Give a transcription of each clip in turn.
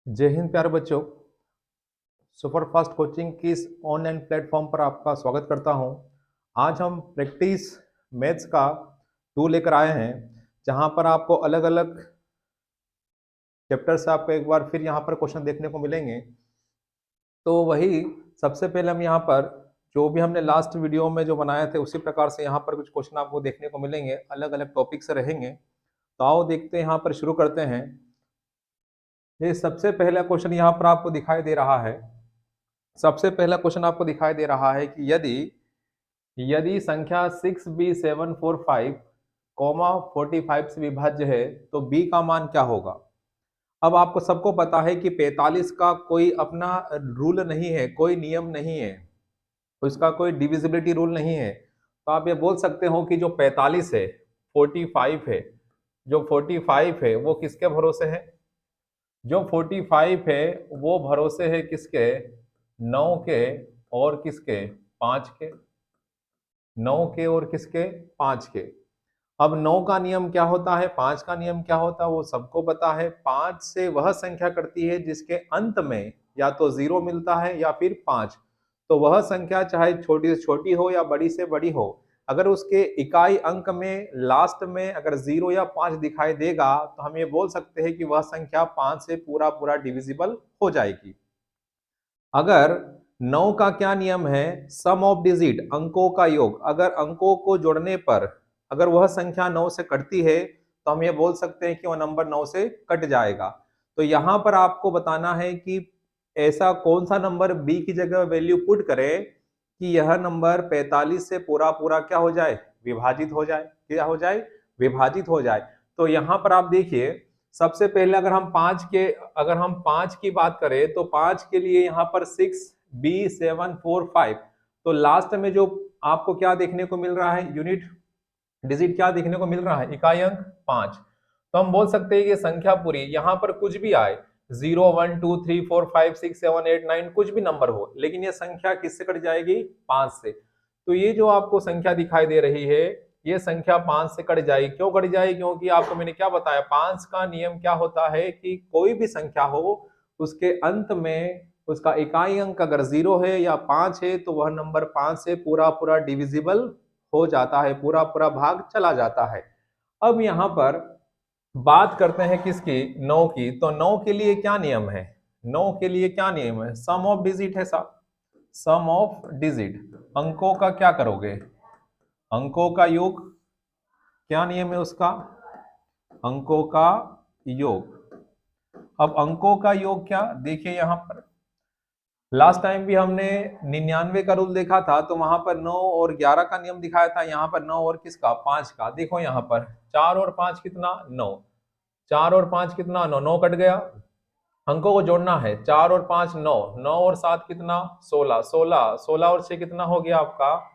जय हिंद प्यारे बच्चों। सुपर फास्ट कोचिंग की इस ऑनलाइन प्लेटफॉर्म पर आपका स्वागत करता हूं। आज हम प्रैक्टिस मैथ्स का टूल लेकर आए हैं, जहां पर आपको अलग अलग चैप्टर से आपको एक बार फिर यहां पर क्वेश्चन देखने को मिलेंगे। तो वही सबसे पहले हम यहाँ पर जो भी हमने लास्ट वीडियो में जो बनाए थे उसी प्रकार से यहाँ पर कुछ क्वेश्चन आपको देखने को मिलेंगे, अलग अलग टॉपिक से रहेंगे। तो आओ देखते हैं, यहाँ पर शुरू करते हैं। ये सबसे पहला क्वेश्चन यहाँ पर आपको दिखाई दे रहा है। सबसे पहला क्वेश्चन आपको दिखाई दे रहा है कि यदि यदि संख्या 6b745 कॉमा 45 से विभाज्य है तो b का मान क्या होगा। अब आपको सबको पता है कि 45 का कोई अपना रूल नहीं है, कोई नियम नहीं है, उसका कोई डिविजिबिलिटी रूल नहीं है। तो आप ये बोल सकते हो कि जो 45 है, 45 है, जो 45 है वो किसके भरोसे है। जो 45 है वो भरोसे है किसके, 9 के और किसके, 5 के। 9 के और किसके, 5 के। अब 9 का नियम क्या होता है, 5 का नियम क्या होता है वो सबको पता है। 5 से वह संख्या कटती है जिसके अंत में या तो 0 मिलता है या फिर 5। तो वह संख्या चाहे छोटी से छोटी हो या बड़ी से बड़ी हो, अगर उसके इकाई अंक में लास्ट में अगर 0 या 5 दिखाई देगा तो हम ये बोल सकते हैं कि वह संख्या 5 से पूरा पूरा डिविजिबल हो जाएगी। अगर 9 का क्या नियम है, सम ऑफ डिजिट, अंकों का योग। अगर अंकों को जोड़ने पर अगर वह संख्या 9 से कटती है तो हम ये बोल सकते हैं कि वह नंबर 9 से कट जाएगा। तो यहां पर आपको बताना है कि ऐसा कौन सा नंबर b की जगह वैल्यू पुट करें कि यह नंबर 45 से पूरा पूरा क्या हो जाए, विभाजित हो जाए। क्या हो जाए, विभाजित हो जाए। तो यहां पर आप देखिए, सबसे पहले अगर हम 5 की बात करें तो 5 के लिए यहाँ पर 6b745। तो लास्ट में जो आपको क्या देखने को मिल रहा है, यूनिट डिजिट क्या देखने को मिल रहा है, इकाई अंक 5। तो हम बोल सकते हैं कि संख्या पूरी यहाँ पर कुछ भी आए, 0 1 2 3 4 5 6 7 8 9 कुछ भी नंबर हो, लेकिन ये संख्या किससे कट जाएगी, 5 से। तो ये जो आपको संख्या दिखाई दे रही है ये संख्या 5 से कट जाएगी। क्यों कट जाएगी, क्योंकि आपको मैंने क्या बताया, 5 का नियम क्या होता है कि कोई भी संख्या हो उसके अंत में उसका इकाई अंक अगर 0 है या 5 है तो वह नंबर 5 से पूरा पूरा डिविजिबल हो जाता है, पूरा पूरा भाग चला जाता है। अब यहाँ पर बात करते हैं किसकी, 9 की। तो 9 के लिए क्या नियम है, 9 के लिए क्या नियम है, सम ऑफ डिजिट है साहब, सम ऑफ डिजिट। अंकों का क्या करोगे, अंकों का योग। क्या नियम है उसका, अंकों का योग। अब अंकों का योग क्या, देखिए यहां पर लास्ट टाइम भी हमने 99 का रूल देखा था, तो वहां पर 9 और 11 का नियम दिखाया था। यहाँ पर 9 और किसका, 5 का। देखो यहाँ पर 4 और 5 कितना, 9। 4 और 5 कितना, 9। 9 कट गया, अंकों को जोड़ना है। 4 और 5 9, 9 और 7 कितना, 16। 16 16 और 6 कितना हो गया आपका,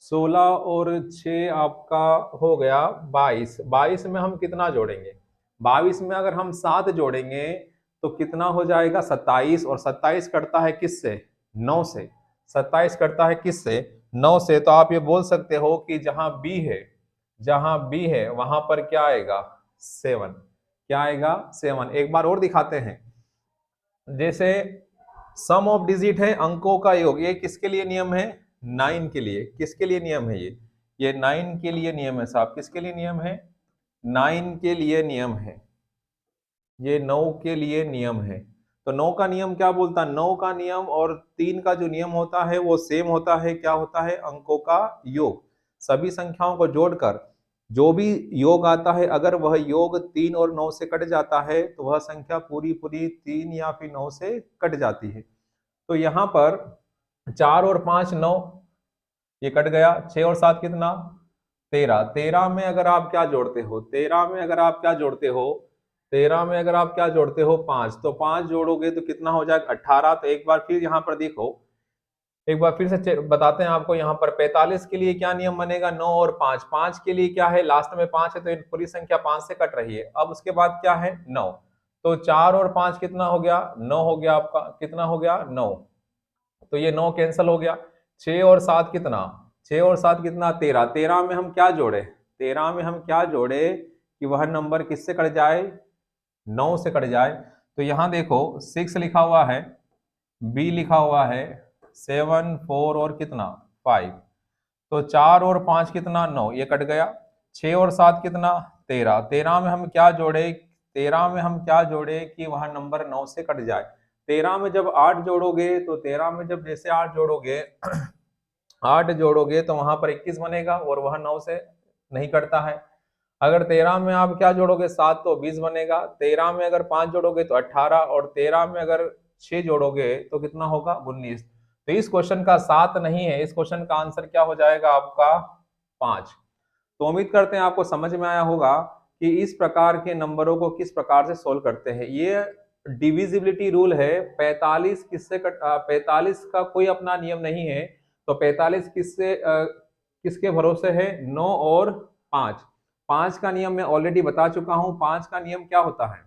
16 और 6 आपका हो गया 22। 22 में हम कितना जोड़ेंगे, 22 में अगर हम 7 जोड़ेंगे तो कितना हो जाएगा, 27। और 27 कटता है किससे, 9 से। 27 कटता है किससे, 9 से। तो आप ये बोल सकते हो कि जहां बी है, जहां बी है वहां पर क्या आएगा, 7। क्या आएगा, 7। एक बार और दिखाते हैं। जैसे सम ऑफ डिजिट है, अंकों का योग, ये किसके लिए नियम है, 9 के लिए। किसके लिए नियम है ये 9 के लिए नियम है साहब। किसके लिए नियम है, 9 के लिए नियम है, ये 9 के लिए नियम है। तो 9 का नियम क्या बोलता है, 9 का नियम और 3 का जो नियम होता है वो सेम होता है। क्या होता है, अंकों का योग। सभी संख्याओं को जोड़कर जो भी योग आता है, अगर वह योग 3 और 9 से कट जाता है तो वह संख्या पूरी पूरी 3 या फिर 9 से कट जाती है। तो यहाँ पर 4 और 5 9, ये कट गया। 6 और 7 कितना, 13। 13 में अगर आप क्या जोड़ते हो, 13 में अगर आप क्या जोड़ते हो, 13 में अगर आप क्या जोड़ते हो, 5। तो 5 जोड़ोगे तो कितना हो जाएगा, 18। तो एक बार फिर यहाँ पर देखो, एक बार फिर से बताते हैं आपको। यहाँ पर 45 के लिए क्या नियम बनेगा, 9 और 5। 5 के लिए क्या है, लास्ट में 5 है तो पूरी संख्या 5 से कट रही है। अब उसके बाद क्या है, 9। तो 4 और 5 कितना हो गया, 9 हो गया आपका। कितना हो गया, 9। तो ये 9 कैंसिल हो गया। 6 और 7 कितना, 6 और 7 कितना, 13। 13 में हम क्या जोड़े, 13 में हम क्या जोड़े कि वह नंबर किससे कट जाए, 9 से कट जाए। तो यहाँ देखो 6 लिखा हुआ है, बी लिखा हुआ है 7, 4 और कितना 5, तो 4 और 5 कितना 9, ये कट गया। 6 और 7 कितना 13, 13 में हम क्या जोड़े, 13 में हम क्या जोड़े कि वहां नंबर 9 से कट जाए। 13 में जब 8 जोड़ोगे तो 13 में जब जैसे 8 जोड़ोगे 8 जोड़ोगे तो वहां पर 21 बनेगा और वह 9 से नहीं कटता है। अगर 13 में आप क्या जोड़ोगे 7 तो 20 बनेगा। 13 में अगर 5 जोड़ोगे तो 18 और 13 में अगर 6 जोड़ोगे तो कितना होगा 19। तो इस क्वेश्चन का 7 नहीं है, इस क्वेश्चन का आंसर क्या हो जाएगा आपका 5। तो उम्मीद करते हैं आपको समझ में आया होगा कि इस प्रकार के नंबरों को किस प्रकार से सोल्व करते हैं। ये डिविजिबिलिटी रूल है। 45 किससे 45 का कोई अपना नियम नहीं है, तो 45 किसके भरोसे है 9 और 5। 5 का नियम मैं ऑलरेडी बता चुका हूं। 5 का नियम क्या होता है,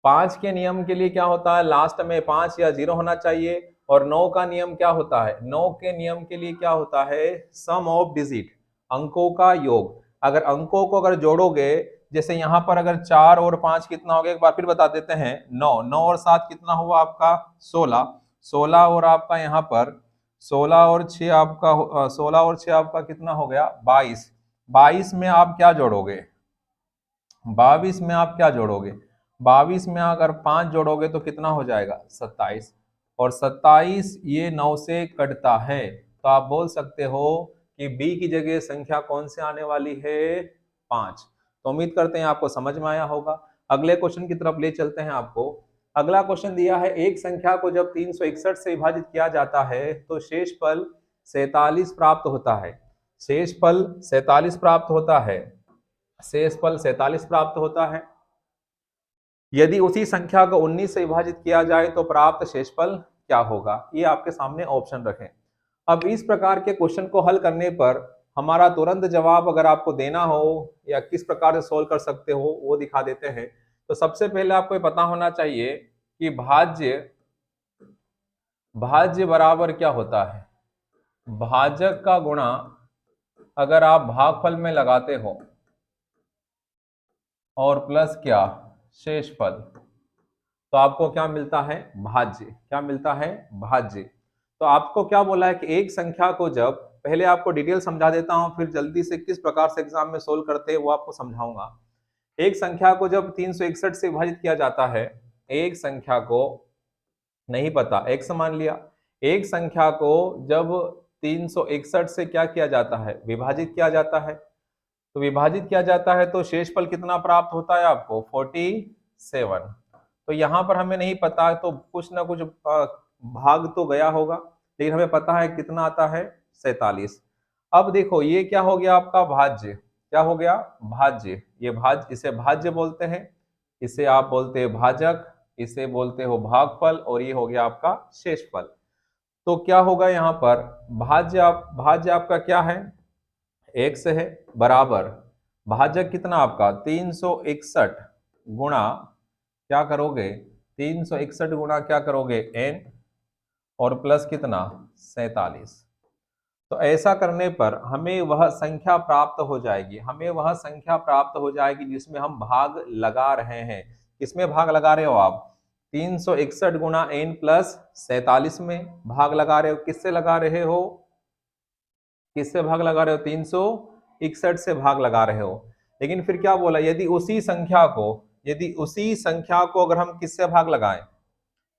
5 के नियम के लिए क्या होता है, लास्ट में 5 या 0 होना चाहिए। और 9 का नियम क्या होता है, 9 के नियम के लिए क्या होता है, सम ऑफ डिजिट, अंकों का योग। अगर अंकों को अगर जोड़ोगे, जैसे यहाँ पर अगर 4 और 5 कितना हो गया, एक बार फिर बता देते हैं, 9, 9 और 7 कितना हुआ आपका 16, 16 और आपका यहाँ पर 16 और 6 आपका 16 और 6 आपका कितना हो गया 22। 22 में आप क्या जोड़ोगे, 22 में आप क्या जोड़ोगे, 22 में अगर 5 जोड़ोगे तो कितना हो जाएगा 27, और 27 ये 9 से कटता है। तो आप बोल सकते हो कि बी की जगह संख्या कौन से आने वाली है 5। तो उम्मीद करते हैं आपको समझ में आया होगा। अगले क्वेश्चन की तरफ ले चलते हैं आपको। अगला क्वेश्चन दिया है, एक संख्या को जब 361 से विभाजित किया जाता है तो शेषफल 47 प्राप्त होता है। शेषफल 47 प्राप्त होता है, शेषफल 47 प्राप्त होता है। यदि उसी संख्या को 19 से विभाजित किया जाए तो प्राप्त शेषफल क्या होगा। ये आपके सामने ऑप्शन रखें। अब इस प्रकार के क्वेश्चन को हल करने पर हमारा तुरंत जवाब अगर आपको देना हो या किस प्रकार से सोल्व कर सकते हो वो दिखा देते हैं। तो सबसे पहले आपको ये पता होना चाहिए कि भाज्य भाज्य बराबर क्या होता है। भाजक का गुणा अगर आप भागफल में लगाते हो और प्लस क्या शेषफल, तो आपको क्या मिलता है भाज्य। क्या मिलता है भाज्य। तो आपको क्या बोला है कि एक संख्या को जब, पहले आपको डिटेल समझा देता हूं फिर जल्दी से किस प्रकार से एग्जाम में सोल्व करते हैं वो आपको समझाऊंगा। एक संख्या को जब 361 से विभाजित किया जाता है, एक संख्या को नहीं पता x मान लिया, एक संख्या को जब 361 से क्या किया जाता है विभाजित किया जाता है, तो विभाजित किया जाता है तो शेषफल कितना प्राप्त होता है आपको 47। तो यहाँ पर हमें नहीं पता तो कुछ ना कुछ भाग तो गया होगा, लेकिन हमें पता है कितना आता है 47। अब देखो ये क्या हो गया आपका भाज्य, क्या हो गया भाज्य। ये भाज्य, इसे भाज्य बोलते हैं, इसे आप बोलते हैं भाजक, इसे बोलते हो भागफल, और ये हो गया आपका शेषफल। तो क्या होगा यहाँ पर भाज्य आपका क्या है x है, बराबर भाजक कितना आपका 361 गुणा क्या करोगे 361 गुणा क्या करोगे n, और प्लस कितना 47। तो ऐसा करने पर हमें वह संख्या प्राप्त हो जाएगी, हमें वह संख्या प्राप्त हो जाएगी जिसमें हम भाग लगा रहे हैं। किसमें भाग लगा रहे हो आप 361 गुणा n प्लस 47 में भाग लगा रहे हो। किससे लगा रहे हो, किससे भाग लगा रहे हो 361 से भाग लगा रहे हो। लेकिन फिर क्या बोला, यदि उसी संख्या को अगर हम किससे भाग लगाएं,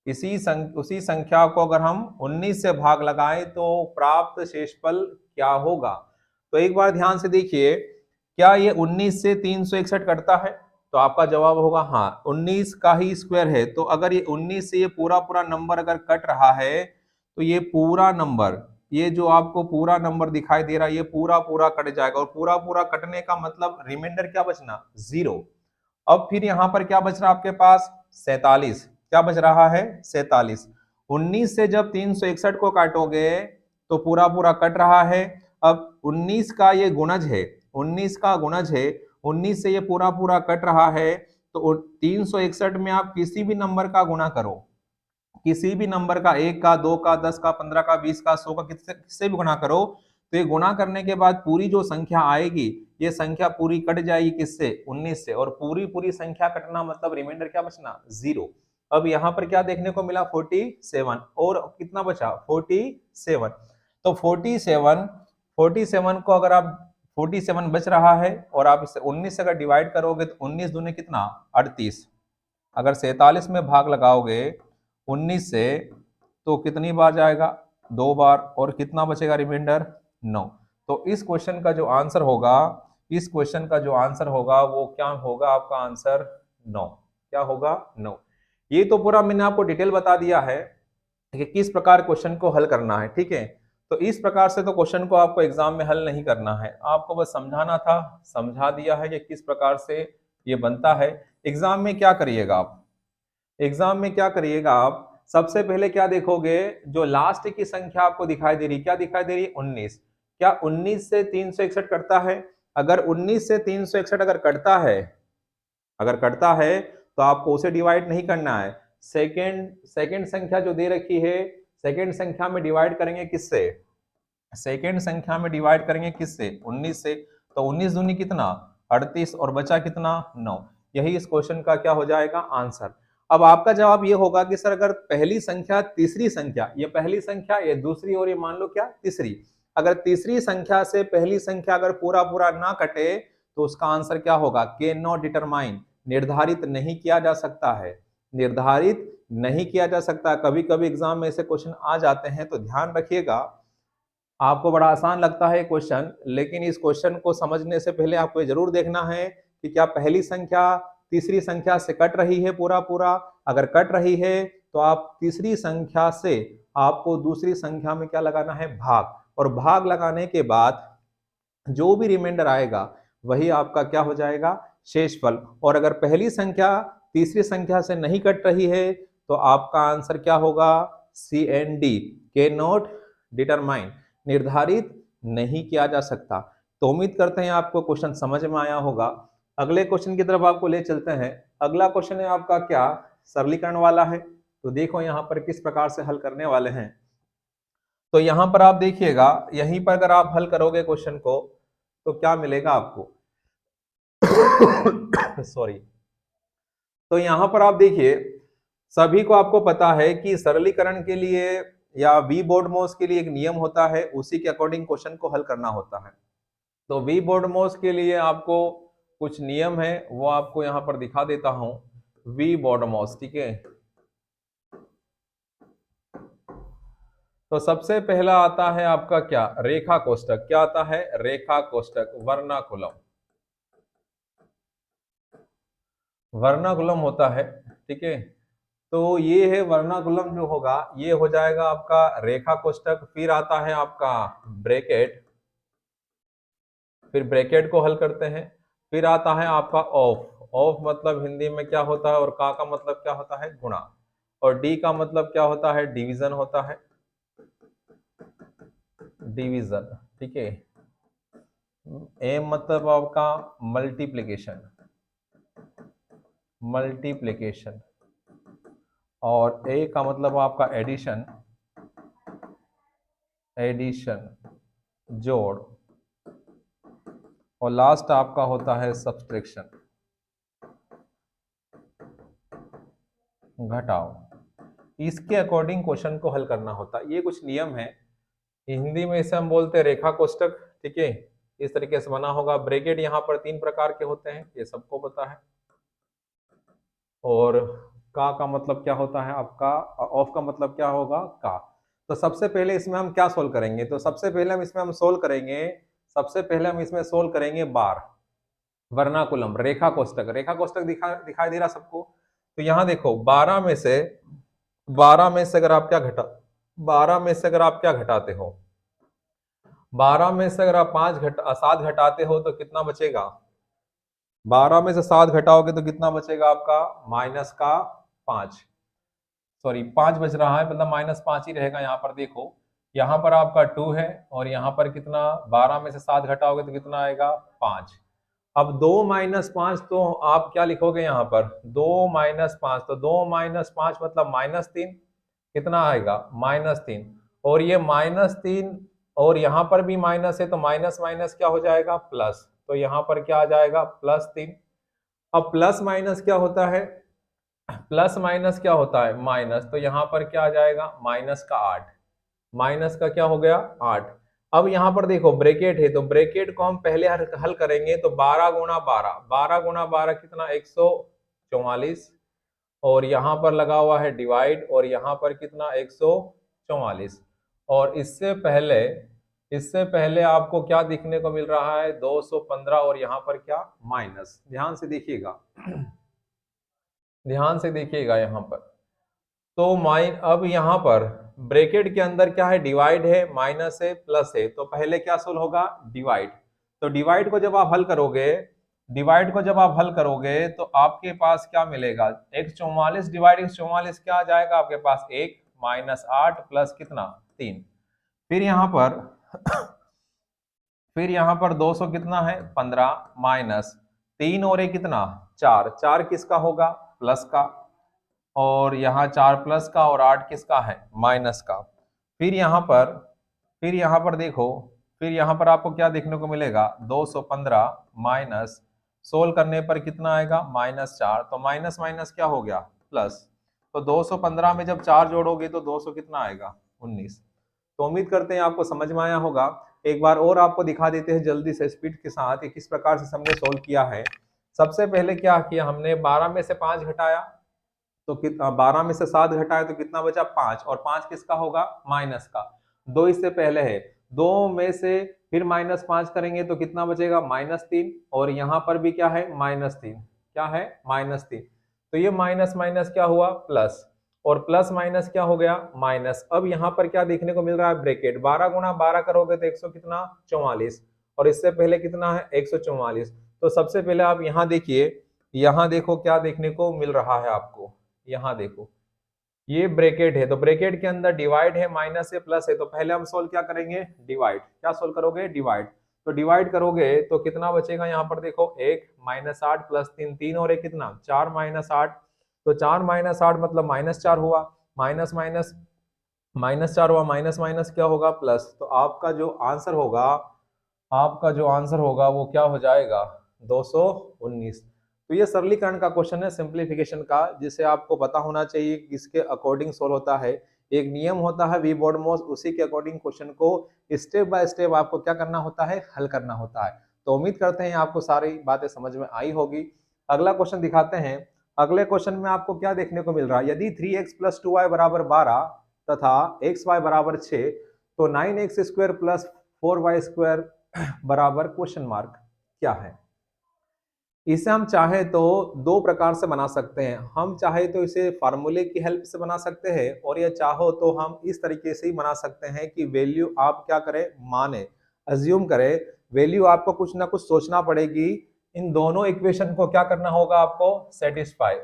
उसी संख्या को अगर हम 19 से भाग लगाएं तो प्राप्त शेषफल क्या होगा। तो एक बार ध्यान से देखिए, क्या ये 19 से 361 कटता है, तो आपका जवाब होगा हाँ 19 का ही स्क्वायर है। तो अगर ये 19 से ये पूरा पूरा नंबर अगर कट रहा है तो ये पूरा नंबर, ये जो आपको पूरा नंबर दिखाई दे रहा है ये पूरा पूरा कट जाएगा, और पूरा पूरा कटने का मतलब रिमाइंडर क्या बचना 0। अब फिर यहाँ पर क्या बच रहा है आपके पास 47, क्या बच रहा है 47। 19 से जब 361 को काटोगे तो पूरा पूरा कट रहा है। अब 19 का ये गुणज है, 19 का गुणज है, 19 से ये पूरा पूरा कट रहा है। तो 361 में आप किसी भी नंबर का गुणा करो, किसी भी नंबर का 1 का 2 का 10 का 15 का 20 का 100 का किससे भी गुणा करो, तो ये गुणा करने के बाद पूरी जो संख्या आएगी ये संख्या पूरी कट जाएगी किससे 19 से, और पूरी पूरी संख्या कटना मतलब रिमाइंडर क्या बचना 0। अब यहाँ पर क्या देखने को मिला 47 और कितना बचा 47। तो 47 को अगर आप 47 बच रहा है और आप इसे 19 से अगर डिवाइड करोगे तो 19 दूनी कितना 38। अगर 47 में भाग लगाओगे 19 से तो कितनी बार जाएगा 2 बार और कितना बचेगा रिमाइंडर 9। तो इस क्वेश्चन का जो आंसर होगा वो क्या होगा आपका आंसर 9। क्या होगा 9। ये तो पूरा मैंने आपको डिटेल बता दिया है कि किस प्रकार क्वेश्चन को हल करना है। ठीक है, तो इस प्रकार से तो क्वेश्चन को आपको एग्जाम में हल नहीं करना है, आपको बस समझाना था, समझा दिया है कि किस प्रकार से ये बनता है। एग्जाम में क्या करिएगा आप सबसे पहले क्या देखोगे, जो लास्ट की संख्या आपको दिखाई दे रही, क्या दिखाई दे रही है 19। क्या 19 से 361 कटता है? अगर 19 से 361 अगर कटता है तो आपको उसे डिवाइड नहीं करना है। सेकंड संख्या जो दे रखी है, सेकंड संख्या में डिवाइड करेंगे किससे? 19 से। तो 19 दूनी कितना 38 और बचा कितना 9। यही इस क्वेश्चन का क्या हो जाएगा आंसर। अब आपका जवाब ये होगा कि सर अगर पहली संख्या तीसरी संख्या, ये पहली संख्या ये दूसरी और ये मान लो क्या तीसरी, अगर तीसरी संख्या से पहली संख्या अगर पूरा पूरा ना कटे तो उसका आंसर क्या होगा? कैन नॉट डिटरमाइन, निर्धारित नहीं किया जा सकता है, निर्धारित नहीं किया जा सकता। कभी कभी एग्जाम में ऐसे क्वेश्चन आ जाते हैं, तो ध्यान रखिएगा। आपको बड़ा आसान लगता है क्वेश्चन, लेकिन इस क्वेश्चन को समझने से पहले आपको ये जरूर देखना है कि क्या पहली संख्या तीसरी संख्या से कट रही है पूरा पूरा। अगर कट रही है तो आप तीसरी संख्या से आपको दूसरी संख्या में क्या लगाना है? भाग, और भाग लगाने के बाद जो भी रिमाइंडर आएगा वही आपका क्या हो जाएगा? शेषफल। और अगर पहली संख्या तीसरी संख्या से नहीं कट रही है तो आपका आंसर क्या होगा? C N D, can not determine, निर्धारित नहीं किया जा सकता। तो उम्मीद करते हैं आपको क्वेश्चन समझ में आया होगा। अगले क्वेश्चन की तरफ आपको ले चलते हैं। अगला क्वेश्चन है आपका क्या? सरलीकरण वाला है। तो देखो यहाँ पर किस प्रकार से हल करने वाले हैं। तो यहां पर आप देखिएगा, यहीं पर अगर आप हल करोगे क्वेश्चन को तो क्या मिलेगा आपको? सॉरी। तो यहां पर आप देखिए, सभी को आपको पता है कि सरलीकरण के लिए या वी बोर्डमोस के लिए एक नियम होता है, उसी के अकॉर्डिंग क्वेश्चन को हल करना होता है। तो वी बोर्डमोस के लिए आपको कुछ नियम है, वो आपको यहां पर दिखा देता हूं। वी बोर्डमोस, ठीक है। तो सबसे पहला आता है आपका क्या? रेखा कोष्ठक। क्या आता है? रेखा कोष्ठक, वर्नाकुलम। वर्नाकुलम होता है, ठीक है। तो ये है वर्नाकुलम, जो होगा ये हो जाएगा आपका रेखा कोष्ठक। फिर आता है आपका ब्रैकेट, फिर ब्रैकेट को हल करते हैं। फिर आता है आपका ऑफ। ऑफ मतलब हिंदी में क्या होता है, और का मतलब क्या होता है? गुणा। और डी का मतलब क्या होता है? डिवीजन होता है, डिवीजन, ठीक है। एम मतलब आपका मल्टीप्लिकेशन, मल्टीप्लिकेशन। और ए का मतलब आपका एडिशन, एडिशन, जोड़। और लास्ट आपका होता है सब्सट्रैक्शन, घटाओ। इसके अकॉर्डिंग क्वेश्चन को हल करना होता है। ये कुछ नियम है, हिंदी में इसे हम बोलते हैं रेखा कोष्ठक, ठीक है। इस तरीके से बना होगा। ब्रैकेट यहाँ पर 3 प्रकार के होते हैं, ये सबको पता है। और का मतलब क्या होता है आपका? ऑफ का मतलब क्या होगा? का। तो सबसे पहले इसमें हम क्या सोल्व करेंगे? तो सबसे पहले हम इसमें सोल्व करेंगे बार, वर्नाकुलम, रेखा कोष्ठक। रेखा कोष्ठक दिखाई दे रहा सबको। तो यहाँ देखो 12 में से अगर आप क्या 12 में से अगर आप क्या घटाते हो, 12 में से अगर आप 7 घटाते हो तो कितना बचेगा? 12 में से 7 घटाओगे तो कितना बचेगा आपका? -5। सॉरी 5 बच रहा है, मतलब -5 ही रहेगा। यहाँ पर देखो, यहाँ पर आपका 2 है और यहाँ पर कितना? 12 में से 7 घटाओगे तो कितना आएगा? 5। अब 2 - 5, तो आप क्या लिखोगे यहाँ पर? 2 - 5, तो 2 - 5 मतलब -3। कितना आएगा? -3। और ये -3 और यहाँ पर भी माइनस है, तो माइनस माइनस क्या हो जाएगा? प्लस। तो यहाँ पर क्या आ जाएगा? +3। अब प्लस माइनस क्या होता है? प्लस माइनस क्या होता है माइनस, तो यहाँ पर क्या आ जाएगा माइनस का 8, माइनस का क्या हो गया 8। अब यहाँ पर देखो ब्रैकेट है, तो ब्रैकेट को हम पहले हल करेंगे, तो 12 गुणा 12, 12 गुणा 12 कितना 144, और यहाँ पर लगा हुआ है डिवाइड, और यहाँ पर कितना 144, और इससे पहले आपको क्या दिखने को मिल रहा है 215, और यहाँ पर क्या माइनस, ध्यान से देखिएगा ध्यान से देखिएगा यहाँ पर। तो अब यहाँ पर ब्रैकेट के अंदर क्या है डिवाइड है, माइनस है, प्लस है, तो पहले क्या सोल्व होगा डिवाइड। तो डिवाइड को जब आप हल करोगे, तो आपके पास क्या मिलेगा 144 डिवाइड 144 क्या आ जाएगा आपके पास 1 माइनस 8 प्लस कितना 3। फिर यहाँ पर फिर यहाँ पर 200 कितना है 15 माइनस 3 और 1 कितना 4, 4 किसका होगा प्लस का, और यहाँ 4 प्लस का, और 8 किसका है माइनस का। फिर यहाँ पर देखो, फिर यहाँ पर आपको क्या देखने को मिलेगा 215 माइनस, सोल्व करने पर कितना आएगा -4, तो माइनस माइनस क्या हो गया प्लस, तो 215 में जब 4 जोड़ोगे तो 200 कितना आएगा 19। तो उम्मीद करते हैं आपको समझ में आया होगा। एक बार और आपको दिखा देते हैं जल्दी से स्पीड के साथ कि किस प्रकार से हमने सोल्व किया है। सबसे पहले क्या किया हमने 12 में से 5 घटाया, तो कितना 12 में से 7 घटाए तो कितना बचा 5, और 5 किसका होगा माइनस का, 2 इससे पहले है, 2 में से फिर -5 करेंगे तो कितना बचेगा -3, और यहाँ पर भी क्या है -3, क्या है -3, तो ये माइनस माइनस क्या हुआ प्लस, और प्लस माइनस क्या हो गया माइनस। अब यहाँ पर क्या देखने को मिल रहा है ब्रैकेट 12 गुणा 12 करोगे तो 100 कितना 44, और इससे पहले कितना है 144। तो सबसे पहले आप यहाँ देखिए, यहाँ देखो क्या देखने को मिल रहा है आपको, यहाँ देखो ये ब्रैकेट है, तो ब्रैकेट के अंदर डिवाइड है, माइनस है, प्लस है, तो पहले हम सोल्व क्या करेंगे डिवाइड, क्या सोल्व करोगे डिवाइड, तो डिवाइड करोगे तो कितना बचेगा यहाँ पर देखो 1 -8 प्लस 3, 3 और 1 कितना 4 -8, तो 4 -8 मतलब -4 हुआ, माइनस माइनस -4 हुआ, माइनस माइनस क्या होगा प्लस, तो आपका जो आंसर होगा वो क्या हो जाएगा 219। तो ये सरलीकरण का क्वेश्चन है सिंप्लीफिकेशन का, जिसे आपको पता होना चाहिए कि किसके अकॉर्डिंग सोल्व होता है। एक नियम होता है वी बॉडमोस, उसी के अकॉर्डिंग क्वेश्चन को स्टेप बाय स्टेप आपको क्या करना होता है हल करना होता है। तो उम्मीद करते हैं आपको सारी बातें समझ में आई होगी। अगला क्वेश्चन दिखाते हैं। अगले क्वेश्चन में आपको क्या देखने को मिल रहा है, यदि 3x + 2y = 12 तथा xy = 6, तो 9x² + 4y² बराबर क्वेश्चन मार्क क्या है। इसे हम चाहे तो दो प्रकार से बना सकते हैं, हम चाहे तो इसे फार्मूले की हेल्प से बना सकते हैं, और या चाहो तो हम इस तरीके से ही बना सकते हैं कि वैल्यू आप क्या करें माने अज्यूम करें, वैल्यू आपको कुछ ना कुछ सोचना पड़ेगी, इन दोनों इक्वेशन को क्या करना होगा आपको सेटिस्फाई।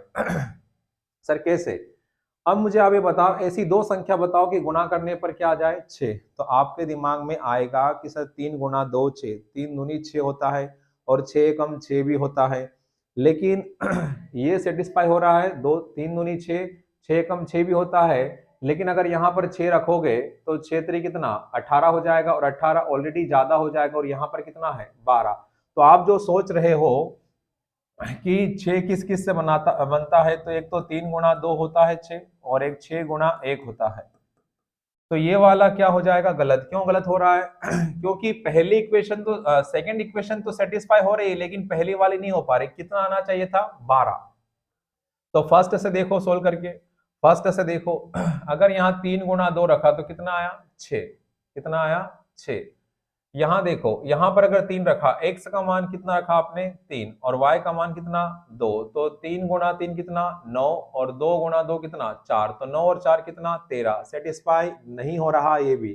सर कैसे, अब मुझे आप ये बताओ ऐसी दो संख्या बताओ कि गुणा करने पर क्या आ जाए 6, तो आपके दिमाग में आएगा कि सर 3 गुणा 2 6, 3 दूनी 6 होता है, और 6 एकम 6 भी होता है, लेकिन ये सेटिस्फाई हो रहा है 2 3 दूनी 6, 6 एकम 6 भी होता है, लेकिन अगर यहाँ पर 6 रखोगे तो 6 3 कितना 18 हो जाएगा, और 18 ऑलरेडी ज्यादा हो जाएगा, और यहाँ पर कितना है 12। तो आप जो सोच रहे हो कि 6 किस किस से बनता है, तो एक तो 3 गुणा 2 होता है 6, और एक 6 गुणा 1 होता है, तो ये वाला क्या हो जाएगा गलत। क्यों गलत हो रहा है क्योंकि पहली इक्वेशन तो सेकंड इक्वेशन तो सेटिस्फाई हो रही है, लेकिन पहली वाली नहीं हो पा रही, कितना आना चाहिए था 12। तो फर्स्ट से देखो सोल्व करके, फर्स्ट से देखो अगर यहाँ 3 गुणा 2 रखा तो कितना आया 6, कितना आया 6। यहाँ देखो यहाँ पर अगर 3 रखा, x का मान कितना रखा आपने 3, और y का मान कितना 2, तो 3 गुणा 3 कितना 9, और 2 गुणा 2 कितना 4, तो 9 और 4 कितना 13, सेटिस्फाई नहीं हो रहा ये भी।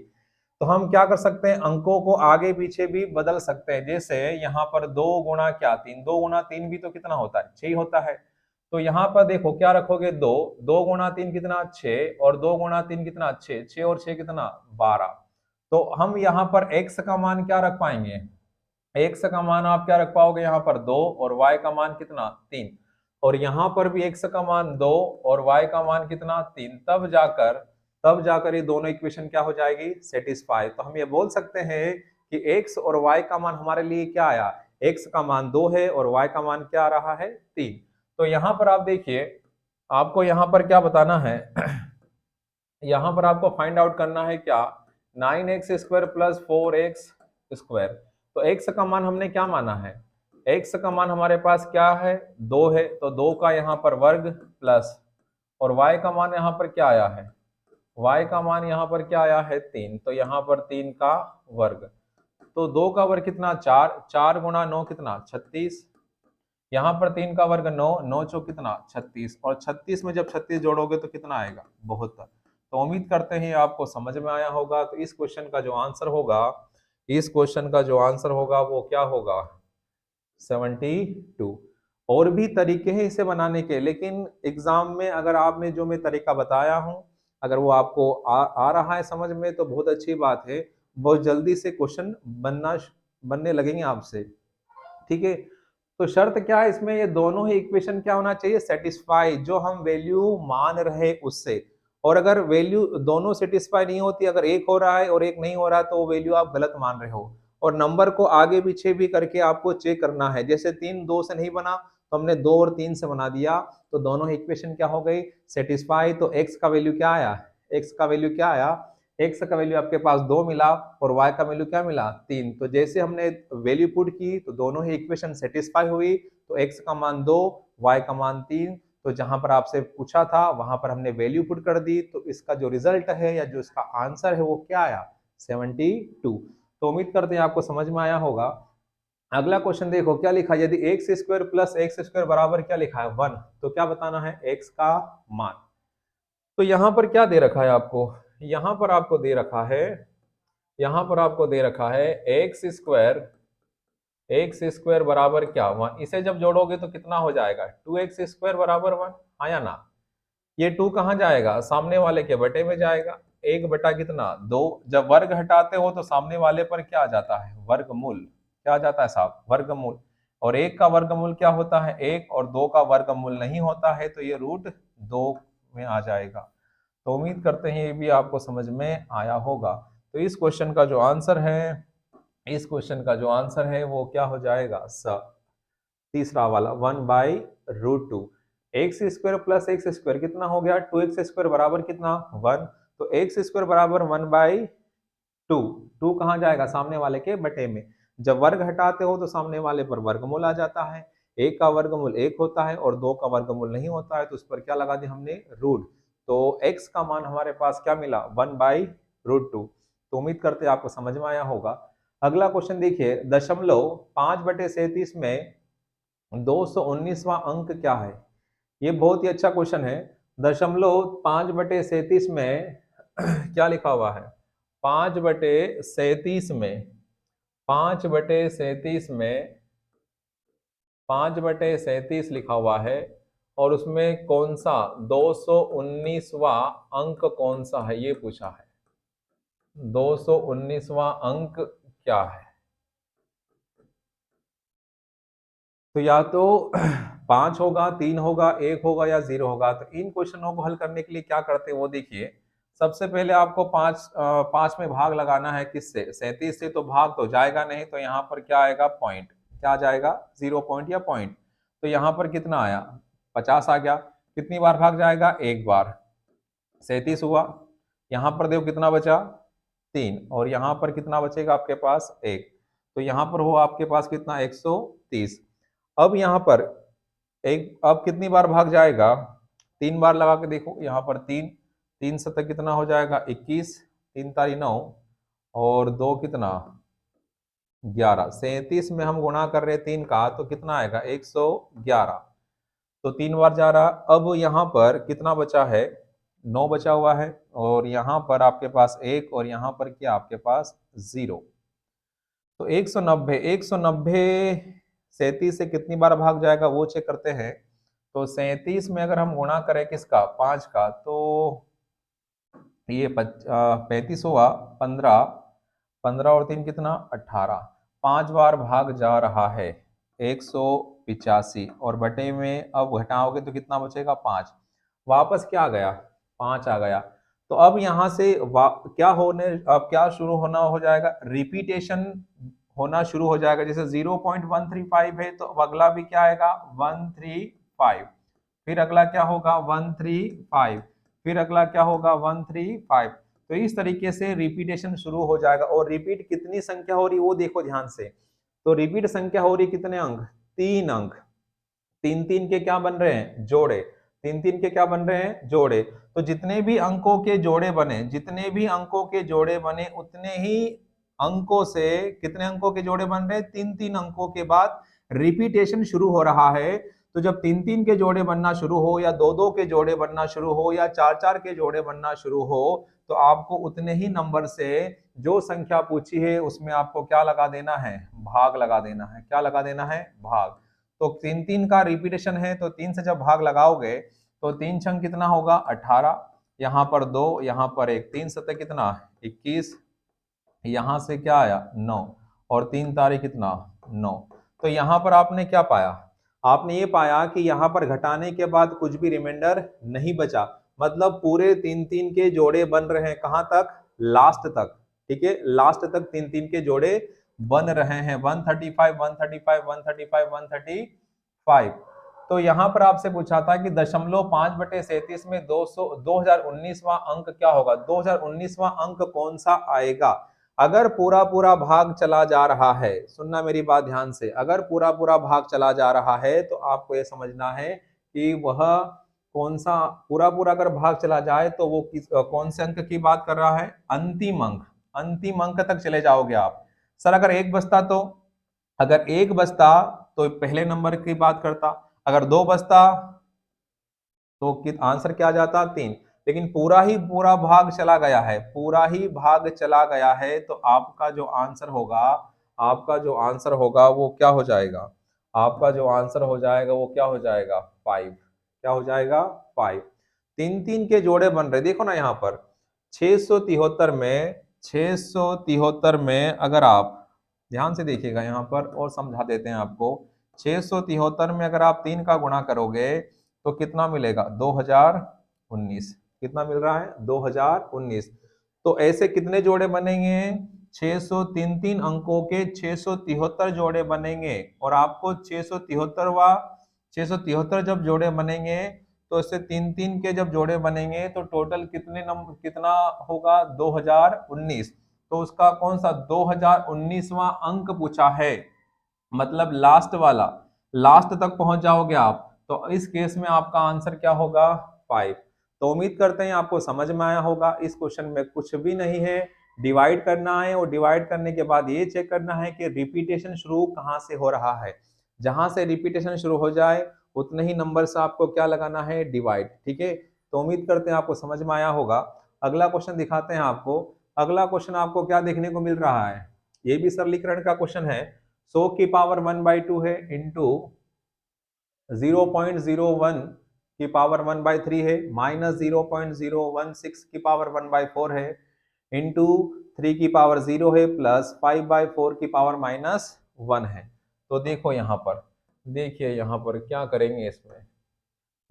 तो हम क्या कर सकते हैं, अंकों को आगे पीछे भी बदल सकते हैं, जैसे यहाँ पर 2 गुणा क्या 3, 2 गुणा 3 भी तो कितना होता है 6 ही होता है, तो यहाँ पर देखो क्या रखोगे 2, 2 गुणा 3 कितना 6, और 2 गुणा 3 कितना 6, 6 और 6 कितना 12। तो हम यहाँ पर x का मान क्या रख पाएंगे, x का मान आप क्या रख पाओगे यहाँ पर 2, और y का मान कितना 3, और यहाँ पर भी x का मान 2 और y का मान कितना 3, तब जाकर ये दोनों इक्वेशन क्या हो जाएगी सेटिस्फाई। तो हम ये बोल सकते हैं कि x और y का मान हमारे लिए क्या आया, x का मान 2 है और y का मान क्या आ रहा है 3। तो यहाँ पर आप देखिए आपको यहाँ पर क्या बताना है यहाँ पर आपको फाइंड आउट करना है क्या, 9x² प्लस 4x²। तो x का मान हमने क्या माना है, x का मान हमारे पास क्या है 2 है, तो 2 का यहाँ पर वर्ग प्लस, और y का मान यहाँ पर क्या आया है, y का मान यहाँ पर क्या आया है 3, तो यहाँ पर 3 का वर्ग। तो 2 का वर्ग कितना 4, 4 गुणा 9 कितना 36, यहाँ पर 3 का वर्ग 9, 9 चौक कितना 36, और 36 में जब 36 जोड़ोगे तो कितना आएगा 72। तो उम्मीद करते हैं आपको समझ में आया होगा। तो इस क्वेश्चन का जो आंसर होगा, इस क्वेश्चन का जो आंसर होगा वो क्या होगा 72। और भी तरीके हैं इसे बनाने के, लेकिन एग्जाम में अगर आपने जो मैं तरीका बताया हूं अगर वो आपको आ रहा है समझ में तो बहुत अच्छी बात है, बहुत जल्दी से क्वेश्चन बनने लगेंगे आपसे, ठीक है। तो शर्त क्या है इसमें, ये दोनों ही इक्वेशन क्या होना चाहिए सेटिस्फाई, जो हम वैल्यू मान रहे उससे। और अगर वैल्यू दोनों सेटिस्फाई नहीं होती, अगर एक हो रहा है और एक नहीं हो रहा तो वो वैल्यू आप गलत मान रहे हो। और नंबर को आगे पीछे भी करके आपको चेक करना है, जैसे 3 2 से नहीं बना तो हमने 2 और 3 से बना दिया, तो दोनों इक्वेशन क्या हो गई सेटिस्फाई। तो x का वैल्यू क्या आया, x का वैल्यू क्या आया, x का वैल्यू आपके पास 2 मिला और y का वैल्यू क्या मिला 3। तो जैसे हमने वैल्यू पुट की तो दोनों ही इक्वेशन सेटिस्फाई हुई, तो x का मान 2 y का मान 3। तो जहां पर आपसे पूछा था वहां पर हमने वैल्यू पुट कर दी, तो इसका जो रिजल्ट है या जो इसका आंसर है वो क्या आया 72। तो उम्मीद करते हैं आपको समझ में आया होगा। अगला क्वेश्चन देखो क्या लिखा है, यदि x² प्लस x² बराबर क्या लिखा है 1, तो क्या बताना है x का मान। तो यहाँ पर क्या दे रखा है आपको, यहाँ पर आपको दे रखा है, यहाँ पर आपको दे रखा है x² बराबर क्या 1, इसे जब जोड़ोगे तो कितना हो जाएगा 2x² बराबर 1, हाँ या ना। ये 2 कहाँ जाएगा सामने वाले के बटे में जाएगा, 1 बटा कितना 2, जब वर्ग हटाते हो तो सामने वाले पर क्या आ जाता है वर्गमूल, क्या आ जाता है साहब वर्गमूल। और 1 का वर्गमूल क्या होता है 1, और 2 का वर्गमूल नहीं होता है, तो ये √2 में आ जाएगा। तो उम्मीद करते हैं ये भी आपको समझ में आया होगा। तो इस क्वेश्चन का जो आंसर है, इस क्वेश्चन का जो आंसर है वो क्या हो जाएगा तीसरा वाला 1/√2। x² प्लस x² कितना हो गया 2x² बराबर कितना 1, तो x² बराबर 1/2, 2 कहाँ जाएगा सामने वाले के बटे में, जब वर्ग हटाते हो तो सामने वाले पर वर्गमूल आ जाता है, 1 का वर्गमूल 1 होता है और 2 का वर्गमूल नहीं होता है, तो उस पर क्या लगा दिया हमने रूट। तो x का मान हमारे पास क्या मिला 1/√2। तो उम्मीद करते हैं आपको समझ में आया होगा। अगला क्वेश्चन देखिए, 5/37 में 219वां अंक क्या है। ये बहुत ही अच्छा क्वेश्चन है। 5/37 में क्या लिखा हुआ है 5/37 में 5/37 में 5/37 लिखा हुआ है, और उसमें कौन सा 219वां अंक कौन सा है ये पूछा है, 219वां अंक क्या है। तो या तो 5 होगा, 3 होगा, 1 होगा या 0 होगा। तो इन क्वेश्चनों को हल करने के लिए क्या करते हैं वो देखिए। सबसे पहले आपको 5 में भाग लगाना है, किससे 37 से, तो भाग तो जाएगा नहीं, तो यहाँ पर क्या आएगा पॉइंट, क्या आ जाएगा 0 पॉइंट या पॉइंट। तो यहाँ पर कितना आया 50 आ गया, कितनी बार भाग जाएगा एक बार, 37 हुआ, यहाँ पर देखो कितना बचा 3, और यहाँ पर कितना बचेगा आपके पास 1, तो यहाँ पर हो आपके पास कितना 130। अब यहाँ पर अब कितनी बार भाग जाएगा 3 बार लगा के देखो, यहाँ पर 3, 3 सतह कितना हो जाएगा 21, 3 तारी 9 और 2 कितना 11, 37 में हम गुणा कर रहे 3 का तो कितना आएगा 111, तो 3 बार जा रहा। अब यहाँ पर कितना बचा है 9 बचा हुआ है, और यहाँ पर आपके पास 1 और यहाँ पर क्या आपके पास 0, तो 190 37 से कितनी बार भाग जाएगा वो चेक करते हैं। तो 37 में अगर हम गुणा करें किसका 5 का, तो ये 35 हुआ, 15, 15 और 3 कितना 18, 5 बार भाग जा रहा है 185, और बटे में अब घटाओगे तो कितना बचेगा 5, वापस क्या आ गया 5 आ गया। तो अब यहाँ से क्या होने, अब क्या शुरू होना हो जाएगा रिपीटेशन होना शुरू हो जाएगा। जैसे 0.135 है तो अब अगला भी क्या आएगा 135, फिर अगला क्या होगा 135, फिर अगला क्या होगा 135। तो इस तरीके से रिपीटेशन शुरू हो जाएगा। और रिपीट कितनी संख्या हो रही है वो देखो ध्यान से। तो रिपीट संख्या हो रही कितने अंक, 3 अंक। 3 3 के क्या बन रहे हैं, जोड़े। 3 3 के क्या बन रहे हैं, जोड़े। तो जितने भी अंकों के जोड़े बने, जितने भी अंकों के जोड़े बने, उतने ही अंकों से, कितने अंकों के जोड़े बन रहे हैं, 3 3 अंकों के बाद रिपीटेशन शुरू हो रहा है। तो जब 3 3 के जोड़े बनना शुरू हो, या 2 2 के जोड़े बनना शुरू हो, या 4 4 के जोड़े बनना शुरू हो, तो आपको उतने ही नंबर से जो संख्या पूछी है उसमें आपको क्या लगा देना है, भाग लगा देना है। क्या लगा देना है, भाग। तो 3 3 का रिपीटेशन है, तो 3 से जब भाग लगाओगे तो 3 छंग कितना होगा 18, यहाँ पर 2, यहाँ पर 1, 3 सतह कितना 21, यहां से क्या आया 9, और 3 तारीख कितना 9। तो यहां पर आपने क्या पाया, आपने ये पाया कि यहां पर घटाने के बाद कुछ भी रिमाइंडर नहीं बचा। मतलब पूरे 3 3 के जोड़े बन रहे हैं, कहां तक, लास्ट तक। ठीक है, लास्ट तक 3 3 के जोड़े बन रहे हैं, 135 135 135 135। तो यहां पर आपसे पूछा था कि 5/37 में 2019वां अंक क्या होगा, 2019वां अंक कौन सा आएगा। अगर पूरा पूरा भाग चला जा रहा है, सुनना मेरी बात ध्यान से, अगर पूरा पूरा भाग चला जा रहा है तो आपको यह समझना है कि वह कौन सा, पूरा पूरा अगर भाग चला जाए तो वो कौन से अंक की बात कर रहा है, अंतिम अंक। अंतिम अंक तक चले जाओगे आप। सर अगर एक बचता तो, अगर एक बचता तो पहले नंबर की बात करता, अगर 2 बचता तो आंसर क्या आ जाता 3। लेकिन पूरा ही पूरा भाग चला गया है, पूरा ही भाग चला गया है, तो आपका जो आंसर होगा, आपका जो आंसर होगा वो क्या हो जाएगा, आपका जो आंसर हो जाएगा वो क्या हो जाएगा 5। क्या हो जाएगा 5। 3 3 के जोड़े बन रहे, देखो ना यहाँ पर 673 में, 673 में अगर आप ध्यान से देखिएगा यहाँ पर, और समझा देते हैं आपको। 673 में अगर आप 3 का गुणा करोगे तो कितना मिलेगा 2019। कितना मिल रहा है 2019। तो ऐसे कितने जोड़े बनेंगे, 603 अंकों के 673 जोड़े बनेंगे। और आपको 673 जब जोड़े बनेंगे तो इससे 3 3 के जब जोड़े बनेंगे तो टोटल कितने नंबर, कितना होगा 2019। तो उसका कौन सा 2019वां अंक पूछा है, मतलब लास्ट वाला, लास्ट तक पहुंच जाओगे आप। तो इस केस में आपका आंसर क्या होगा 5। तो उम्मीद करते हैं आपको समझ में आया होगा। इस क्वेश्चन में कुछ भी नहीं है, डिवाइड करना है, और डिवाइड करने के बाद ये चेक करना है कि रिपीटेशन शुरू कहां से हो रहा है। जहां से रिपीटेशन शुरू हो जाए उतने ही नंबर से आपको क्या लगाना है, डिवाइड। ठीक है, तो उम्मीद करते हैं आपको समझ में आया होगा। अगला क्वेश्चन दिखाते हैं आपको। अगला क्वेश्चन आपको क्या देखने को मिल रहा है, ये भी सरलीकरण का क्वेश्चन है। 100 की पावर 1/2 है, इंटू 0.01 की पावर 1/3 है, माइनस 0.016 की पावर 1/4 है, इंटू 3 की पावर 0 है, प्लस 5/4 की पावर -1 है। तो देखो यहाँ पर, देखिए यहाँ पर क्या करेंगे इसमें।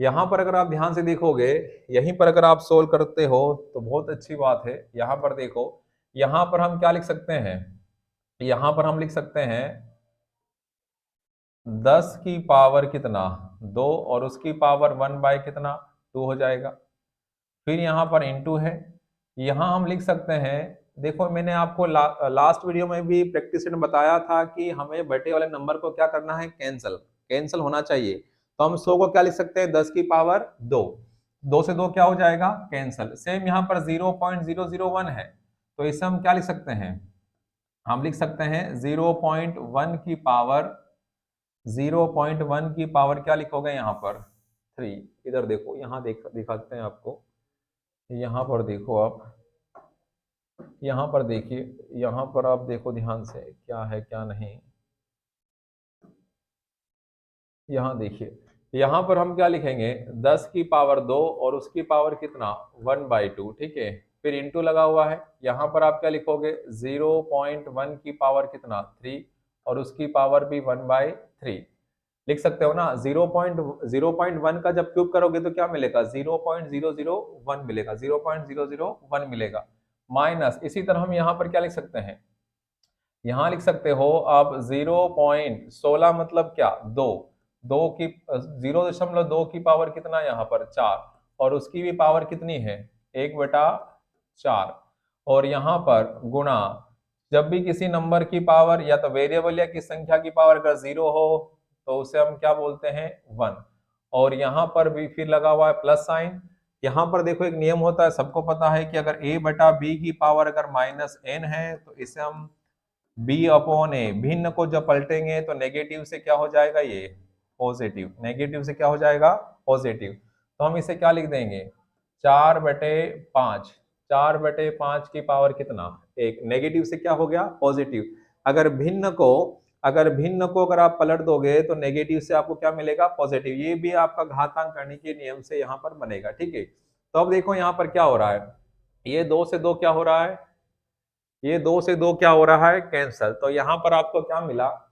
यहाँ पर अगर आप ध्यान से देखोगे, यहीं पर अगर आप सोल्व करते हो तो बहुत अच्छी बात है। यहाँ पर देखो, यहाँ पर हम क्या लिख सकते हैं, यहाँ पर हम लिख सकते हैं 10 की पावर कितना 2, और उसकी पावर 1/कितना 2 हो जाएगा। फिर यहाँ पर इंटू है, यहाँ हम लिख सकते हैं, देखो मैंने आपको लास्ट वीडियो में भी प्रैक्टिस में बताया था कि हमें बटे वाले नंबर को क्या करना है, कैंसल, कैंसल होना चाहिए। तो हम 100 को क्या लिख सकते हैं 10 की पावर 2, 2 से 2 क्या हो जाएगा कैंसल। सेम यहाँ पर 0.001 है, तो इसे हम क्या लिख सकते हैं, हम लिख सकते हैं 0.1 की पावर, 0.1 की पावर क्या लिखोगे यहाँ पर 3। इधर देखो, यहाँ दिखाते हैं आपको, यहाँ पर देखो आप, यहाँ पर देखिए, यहाँ पर आप देखो ध्यान से क्या है क्या नहीं। यहाँ देखिए, यहाँ पर हम क्या लिखेंगे 10 की पावर 2 और उसकी पावर कितना 1/2। ठीक है, फिर इंटू लगा हुआ है। यहाँ पर आप क्या लिखोगे 0.1 की पावर कितना 3 और उसकी पावर भी 1/3 लिख सकते हो ना। 0.1 का जब क्यूब करोगे तो क्या मिलेगा 0.001 मिलेगा, 0.001 मिलेगा। माइनस, इसी तरह हम यहाँ पर क्या लिख सकते हैं, यहाँ लिख सकते हो आप 0.16 मतलब क्या 2, 0.2 की पावर कितना यहाँ पर 4, और उसकी भी पावर कितनी है 1/4, और यहाँ पर गुणा, जब भी किसी नंबर की पावर या तो वेरिएबल या किसी संख्या की पावर अगर 0 हो तो उसे हम क्या बोलते हैं 1, और यहाँ पर भी फिर लगा हुआ है प्लस साइन। यहाँ पर देखो एक नियम होता है, सबको पता है कि अगर a/b की पावर अगर -n है तो इसे हम b/a, भिन्न को जब पलटेंगे तो नेगेटिव से क्या हो जाएगा, ये पॉजिटिव, नेगेटिव से क्या हो जाएगा पॉजिटिव। तो हम इसे क्या लिख देंगे 4/5, 4/5 की पावर कितना 1, नेगेटिव से क्या हो गया पॉजिटिव। अगर आप पलट दोगे तो नेगेटिव से आपको क्या मिलेगा पॉजिटिव, ये भी आपका घातांक करने के नियम से यहाँ पर बनेगा, ठीक है। तो अब देखो यहाँ पर क्या हो रहा है, ये 2 से 2 क्या हो रहा है, ये 2 से 2 क्या हो रहा है कैंसल। तो यहाँ पर आपको क्या मिला,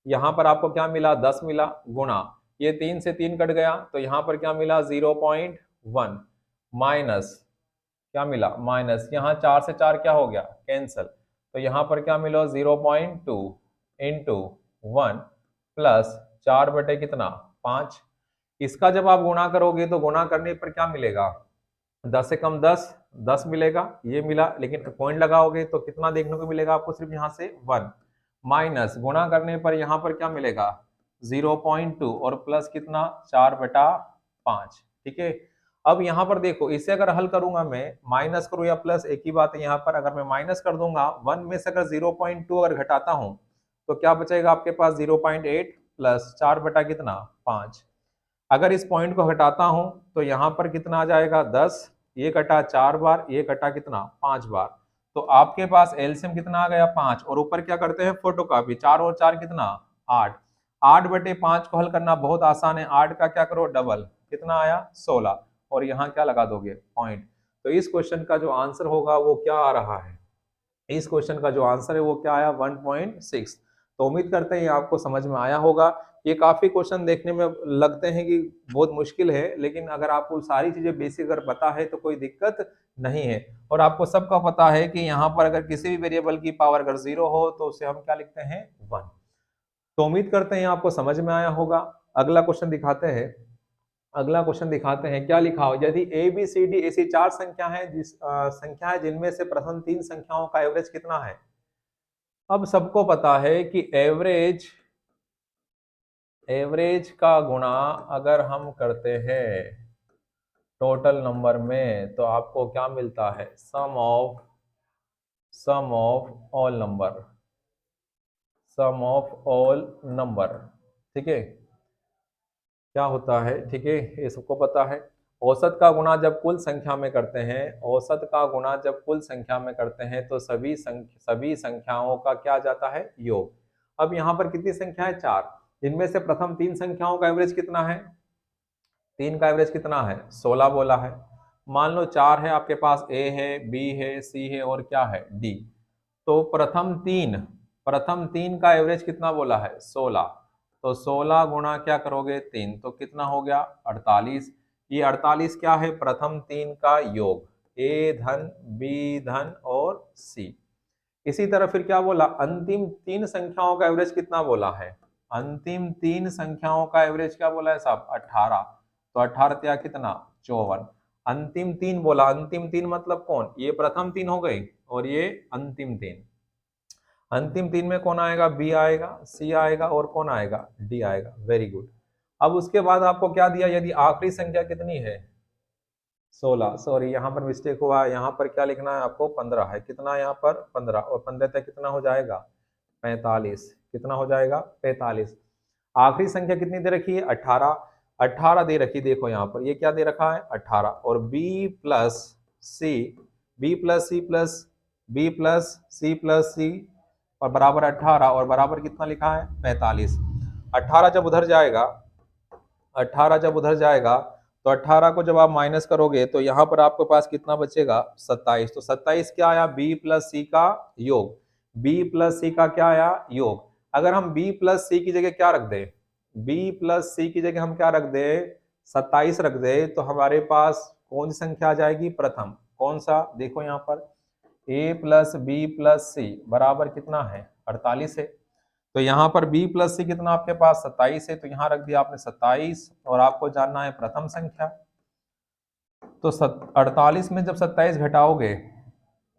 यहाँ पर आपको क्या मिला 10 मिला, गुणा ये 3 से 3 कट गया तो यहाँ पर क्या मिला 0.1, माइनस क्या मिला माइनस, यहाँ 4 से 4 क्या हो गया कैंसल, तो यहाँ पर क्या मिला 0.2 इंटू 1 प्लस 4 बटे कितना 5। इसका जब आप गुणा करोगे तो गुणा करने पर क्या मिलेगा 10 से कम 10, 10 मिलेगा, ये मिला, लेकिन पॉइंट लगाओगे तो कितना देखने को मिलेगा आपको सिर्फ यहाँ से 1, माइनस गुणा करने पर यहाँ पर क्या मिलेगा 0.2 और प्लस कितना 4/5, ठीक है। अब यहाँ पर देखो इसे अगर हल करूंगा मैं, माइनस करूँ या प्लस एक ही बात है, यहाँ पर अगर मैं माइनस कर दूंगा 1 में से अगर 0.2 अगर घटाता हूं तो क्या बचेगा आपके पास 0.8 प्लस 4 बटा कितना 5। अगर इस पॉइंट को हटाता हूं तो यहाँ पर कितना आ जाएगा 10, ये कटा 4 बार, ये कटा कितना 5 बार, तो आपके पास एलसीएम कितना आ गया 5, और ऊपर क्या करते हैं फोटोकॉपी, 4 और 4 कितना 8, 8/5 को हल करना बहुत आसान है, 8 का क्या करो डबल, कितना आया 16, और यहाँ क्या लगा दोगे पॉइंट। तो इस क्वेश्चन का जो आंसर होगा वो क्या आ रहा है, इस क्वेश्चन का जो आंसर है वो क्या आया 1.6। तो उम्मीद करते हैं ये आपको समझ में आया होगा। ये काफी क्वेश्चन देखने में लगते हैं कि बहुत मुश्किल है, लेकिन अगर आपको सारी चीजें बेसिक अगर पता है तो कोई दिक्कत नहीं है। और आपको सबका पता है कि यहाँ पर अगर किसी भी वेरिएबल की पावर अगर 0 हो तो उसे हम क्या लिखते हैं 1। तो उम्मीद करते हैं आपको समझ में आया होगा। अगला क्वेश्चन दिखाते हैं, अगला क्वेश्चन दिखाते हैं क्या लिखा हो, यदि ए बी सी डी ऐसी 4 संख्या है संख्या है जिनमें से प्रथम 3 संख्याओं का एवरेज कितना है। अब सबको पता है कि एवरेज का गुणा अगर हम करते हैं टोटल नंबर में तो आपको क्या मिलता है sum of all number, sum of all number, ठीक है, क्या होता है, ठीक है, ये सबको पता है। औसत का गुणा जब कुल संख्या में करते हैं, औसत का गुणा जब कुल संख्या में करते हैं तो सभी संख्याओं का क्या आ जाता है योग। अब यहाँ पर कितनी संख्या है 4, जिनमें से प्रथम 3 संख्याओं का एवरेज कितना है, 3 का एवरेज कितना है 16 बोला है। मान लो 4 है आपके पास, ए है, बी है, सी है और क्या है डी। तो प्रथम तीन का एवरेज कितना बोला है 16, तो 16 गुणा क्या करोगे 3 तो कितना हो गया 48। ये 48 क्या है प्रथम 3 का योग, ए धन बी धन और सी। इसी तरह फिर क्या बोला अंतिम 3 संख्याओं का एवरेज कितना बोला है, अंतिम 3 संख्याओं का एवरेज क्या बोला है साहब 18, तो 18 त्या कितना 54। अंतिम 3 बोला, अंतिम 3 मतलब कौन, ये प्रथम 3 हो गई और ये अंतिम 3। अंतिम 3 में कौन आएगा बी आएगा, सी आएगा और कौन आएगा डी आएगा, वेरी गुड। अब उसके बाद आपको क्या दिया, यदि आखिरी संख्या कितनी है 16, सॉरी यहाँ पर मिस्टेक हुआ, यहाँ पर क्या लिखना है आपको 15 है, कितना यहाँ पर 15, और 15 तक कितना हो जाएगा 45, कितना हो जाएगा 45। आखिरी संख्या कितनी दे रखी है 18, 18 दे रखी, देखो यहाँ पर ये क्या दे रखा है 18, और b plus C, B plus C plus B plus C और बराबर 18, और बराबर कितना लिखा है 45। 18 जब उधर जाएगा, 18 जब उधर जाएगा तो 18 को जब आप माइनस करोगे तो यहाँ पर आपके पास कितना बचेगा 27। तो 27 क्या आया b प्लस सी का योग, b प्लस सी का क्या आया योग। अगर हम b प्लस सी की जगह क्या रख दे, b प्लस सी की जगह हम क्या रख दे 27 रख दे, तो हमारे पास कौन सी संख्या आ जाएगी प्रथम, कौन सा, देखो यहाँ पर a प्लस बी प्लस सी बराबर कितना है 48 है। तो यहाँ पर b प्लस सी कितना आपके पास 27 है, तो यहाँ रख दिया आपने 27, और आपको जानना है प्रथम संख्या। तो 48 में जब 27 घटाओगे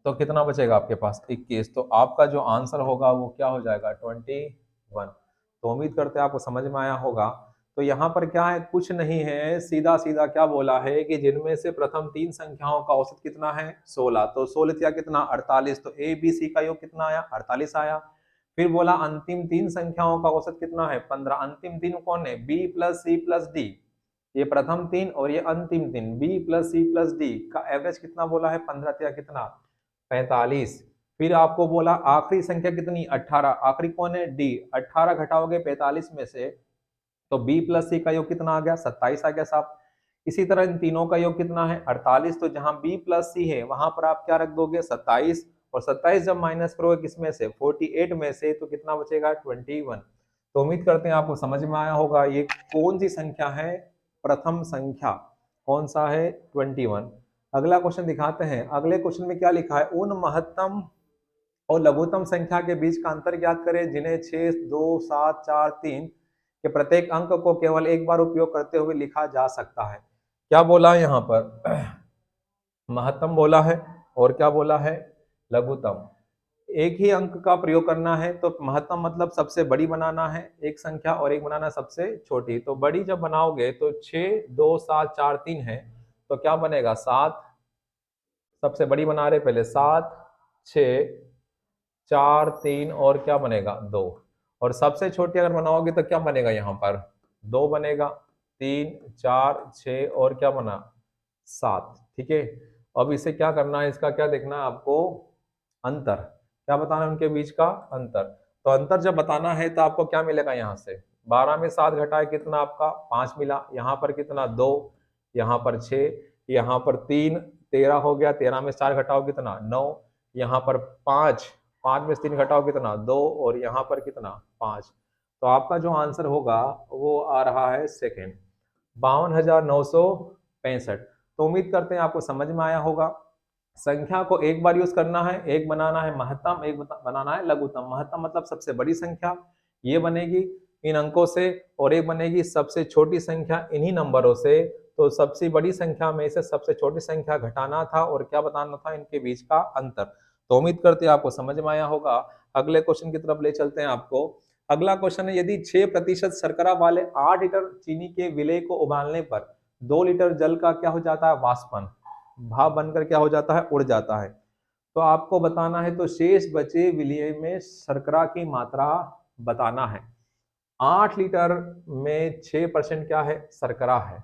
तो कितना बचेगा आपके पास 21, तो आपका जो आंसर होगा वो क्या हो जाएगा 21। तो उम्मीद करते हैं आपको समझ में आया होगा। तो यहाँ पर क्या है, कुछ नहीं है, सीधा सीधा क्या बोला है कि जिनमें से प्रथम तीन संख्याओं का औसत कितना है 16, तो 16 या कितना 48, तो ए बी सी का योग कितना आया 48 आया। फिर बोला अंतिम तीन संख्याओं का औसत कितना है 15, अंतिम तीन कौन है B plus C plus D, ये प्रथम तीन और ये अंतिम तीन B plus C plus D का एवरेज कितना बोला है 15 या कितना 45। फिर आपको बोला आखिरी संख्या कितनी 18, आखिरी कौन है डी, 18 घटाओगे 45 में से तो b प्लस सी का योग कितना आ गया 27 आ गया साहब। इसी तरह इन तीनों का योग कितना है 48, तो जहां b प्लस सी है वहां पर आप क्या रख दोगे 27, और 27 जब माइनस करोगे किसमें से 48 में से, तो कितना बचेगा 21। तो उम्मीद करते हैं आपको समझ में आया होगा ये कौन सी संख्या है प्रथम संख्या, कौन सा है 21। अगला क्वेश्चन दिखाते हैं। अगले क्वेश्चन में क्या लिखा है, उन महत्तम और लघुत्तम संख्या के बीच का अंतर ज्ञात करें जिन्हें 6, 2, 7, 4, 3 के प्रत्येक अंक को केवल एक बार उपयोग करते हुए लिखा जा सकता है। क्या बोला है यहाँ पर महत्तम बोला है और क्या बोला है लघुत्तम। एक ही अंक का प्रयोग करना है, तो महत्तम मतलब सबसे बड़ी बनाना है एक संख्या और एक बनाना सबसे छोटी। तो बड़ी जब बनाओगे तो 6, 2, 7, 4, 3 है, तो क्या बनेगा 7, सबसे बड़ी बना रहे पहले 7, 6, 4, 3 और क्या बनेगा 2, और सबसे छोटी अगर बनाओगे तो क्या बनेगा यहाँ पर 2 बनेगा, 3, 4, 6 और क्या बना 7। ठीक है, अब इसे क्या करना है, इसका क्या देखना है आपको अंतर, क्या बताना है उनके बीच का अंतर। तो अंतर जब बताना है तो आपको क्या मिलेगा, यहाँ से 12 में 7 घटाए कितना आपका 5 मिला, यहाँ पर कितना 2, यहाँ पर 6, यहाँ पर 3, 13 हो गया, 13 में 4 घटाओ कितना 9, यहाँ पर 5, 5 में से 3 घटाओ कितना 2, और यहाँ पर कितना 5। तो आपका जो आंसर होगा वो आ रहा है सेकेंड 52,965। तो उम्मीद करते हैं आपको समझ में आया होगा। संख्या को एक बार यूज करना है, एक बनाना है महत्तम, एक बनाना है लघुत्तम। महत्तम मतलब सबसे बड़ी संख्या, ये बनेगी इन अंकों से, और एक बनेगी सबसे छोटी संख्या इन्हीं नंबरों से। तो सबसे बड़ी संख्या में से सबसे छोटी संख्या घटाना था और क्या बताना था इनके बीच का अंतर। तो उम्मीद करते हैं आपको समझ में आया होगा। अगले क्वेश्चन की तरफ ले चलते हैं आपको। अगला क्वेश्चन है, यदि 6% शर्करा वाले 8 लीटर चीनी के विलेय को उबालने पर 2 लीटर जल का क्या हो जाता है वाष्पन, भाप बनकर क्या हो जाता है उड़ जाता है, तो आपको बताना है तो शेष बचे विलेय में शर्करा की मात्रा बताना है। 8 लीटर में 6% क्या है शर्करा है,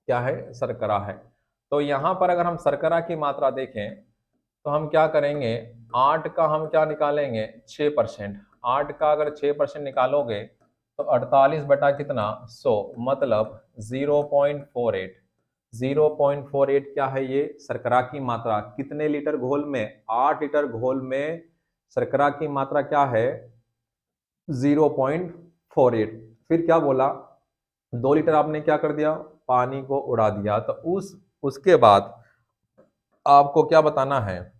क्या है शर्करा है। तो यहाँ पर अगर हम शर्करा की मात्रा देखें तो हम क्या करेंगे, 8 का हम क्या निकालेंगे 6%, 8 का अगर 6% निकालोगे तो 48 बटा कितना 100 मतलब 0.48। 0.48 क्या है ये शर्करा की मात्रा, कितने लीटर घोल में 8 लीटर घोल में शर्करा की मात्रा क्या है 0.48। फिर क्या बोला 2 लीटर आपने क्या कर दिया पानी को उड़ा दिया, तो उसके बाद आपको क्या बताना है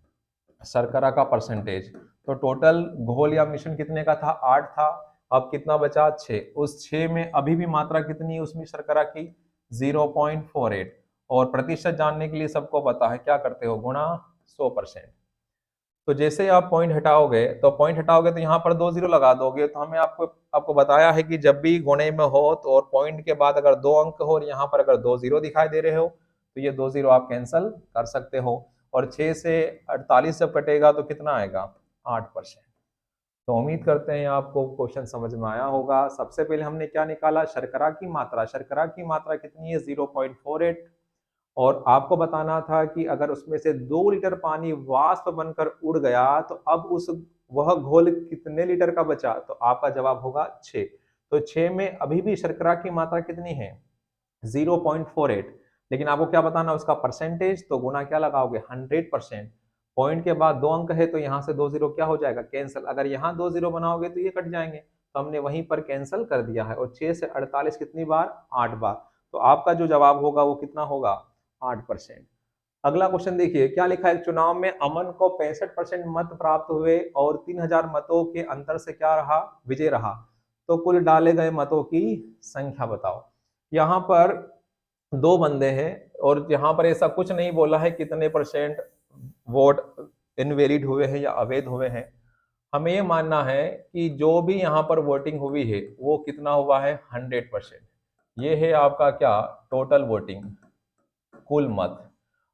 शर्करा का परसेंटेज। तो टोटल घोल या मिश्रण कितने का था 8 था, अब कितना बचा 6, उस 6 में अभी भी मात्रा कितनी है उसमें शर्करा की 0.48, और प्रतिशत जानने के लिए सबको पता है क्या करते हो गुणा 100%। तो जैसे आप पॉइंट हटाओगे तो यहाँ पर 2 जीरो लगा दोगे, तो हमें आपको बताया है कि जब भी गुणे में हो तो और पॉइंट के बाद अगर 2 अंक हो और यहाँ पर अगर 2 जीरो दिखाई दे रहे हो तो ये 2 जीरो आप कैंसिल कर सकते हो, और 6 से 48 जब कटेगा तो कितना आएगा 8%। तो उम्मीद करते हैं आपको क्वेश्चन समझ में आया होगा। सबसे पहले हमने क्या निकाला शर्करा की मात्रा, शर्करा की मात्रा कितनी है 0.48, और आपको बताना था कि अगर उसमें से 2 लीटर पानी वाष्प बनकर उड़ गया तो अब वह घोल कितने लीटर का बचा, तो आपका जवाब होगा 6। तो 6 में अभी भी शर्करा की मात्रा कितनी है 0.48, लेकिन आपको क्या बताना उसका परसेंटेज, तो गुना क्या लगाओगे 100%। पॉइंट के बाद 2 अंक है तो यहाँ से 2 जीरो क्या हो जाएगा कैंसिल, अगर यहाँ 2 जीरो बनाओगे तो ये कट जाएंगे, तो हमने वहीं पर कैंसिल कर दिया है। और 6 से 48 कितनी बार 8 बार, तो आपका जो जवाब होगा वो कितना होगा 8%। अगला क्वेश्चन देखिए क्या लिखा है, चुनाव में अमन को 65% मत प्राप्त हुए और 3000 मतों के अंतर से क्या रहा, विजय रहा, तो कुल डाले गए मतों की संख्या बताओ। यहाँ पर दो बंदे हैं और यहाँ पर ऐसा कुछ नहीं बोला है कितने परसेंट वोट इनवैलिड हुए हैं या अवैध हुए हैं। हमें ये मानना है कि जो भी यहाँ पर वोटिंग हुई है वो कितना हुआ है, 100%। ये है आपका क्या, टोटल वोटिंग, कुल मत।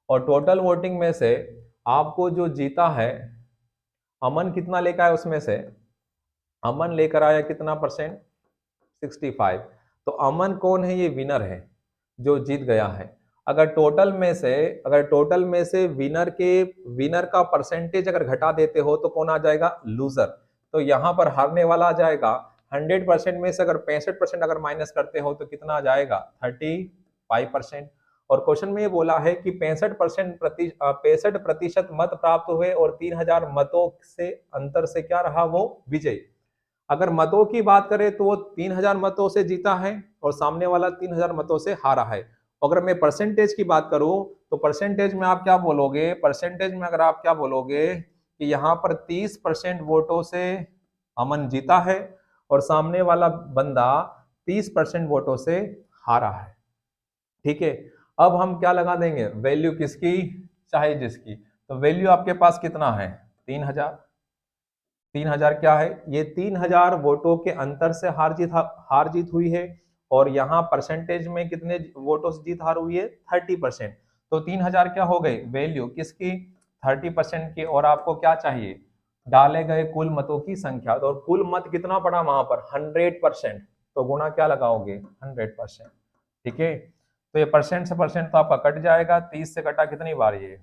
और टोटल वोटिंग में से आपको जो जीता है, अमन कितना लेकर आया उसमें से, अमन लेकर आया कितना परसेंट, 65। तो अमन कौन है, ये विनर है जो जीत गया है। अगर टोटल में से विनर का परसेंटेज अगर घटा देते हो तो कौन आ जाएगा, लूजर। तो यहाँ पर हारने वाला आ जाएगा। 100% में से अगर 65% अगर माइनस करते हो तो कितना आ जाएगा, 35%। और क्वेश्चन में ये बोला है कि 65% मत प्राप्त हुए और 3000 मतों से अंतर से क्या रहा, वो विजय। अगर मतों की बात करें तो वो 3000 मतों से जीता है और सामने वाला 3000 मतों से हारा है। अगर मैं परसेंटेज की बात करूं तो परसेंटेज में आप क्या बोलोगे, परसेंटेज में अगर आप क्या बोलोगे कि यहाँ पर 30% वोटों से अमन जीता है और सामने वाला बंदा 30% वोटों से हारा है। ठीक है, अब हम क्या लगा देंगे, वैल्यू किसकी, चाहे जिसकी। तो वैल्यू आपके पास कितना है, 3000। 3000 क्या है, ये 3000 वोटों के अंतर से हार जीत हुई है। और यहाँ परसेंटेज में कितने वोटों से जीत हार हुई है, 30%। तो 3000 क्या हो गई, वैल्यू किसकी, 30% की। और आपको क्या चाहिए, डाले गए कुल मतों की संख्या। तो कुल मत कितना पड़ा वहां पर, 100%। तो गुणा क्या लगाओगे, 100%। ठीक है, तो ये परसेंट से परसेंट तो आपका कट जाएगा। 30 से कटा कितनी बार, ये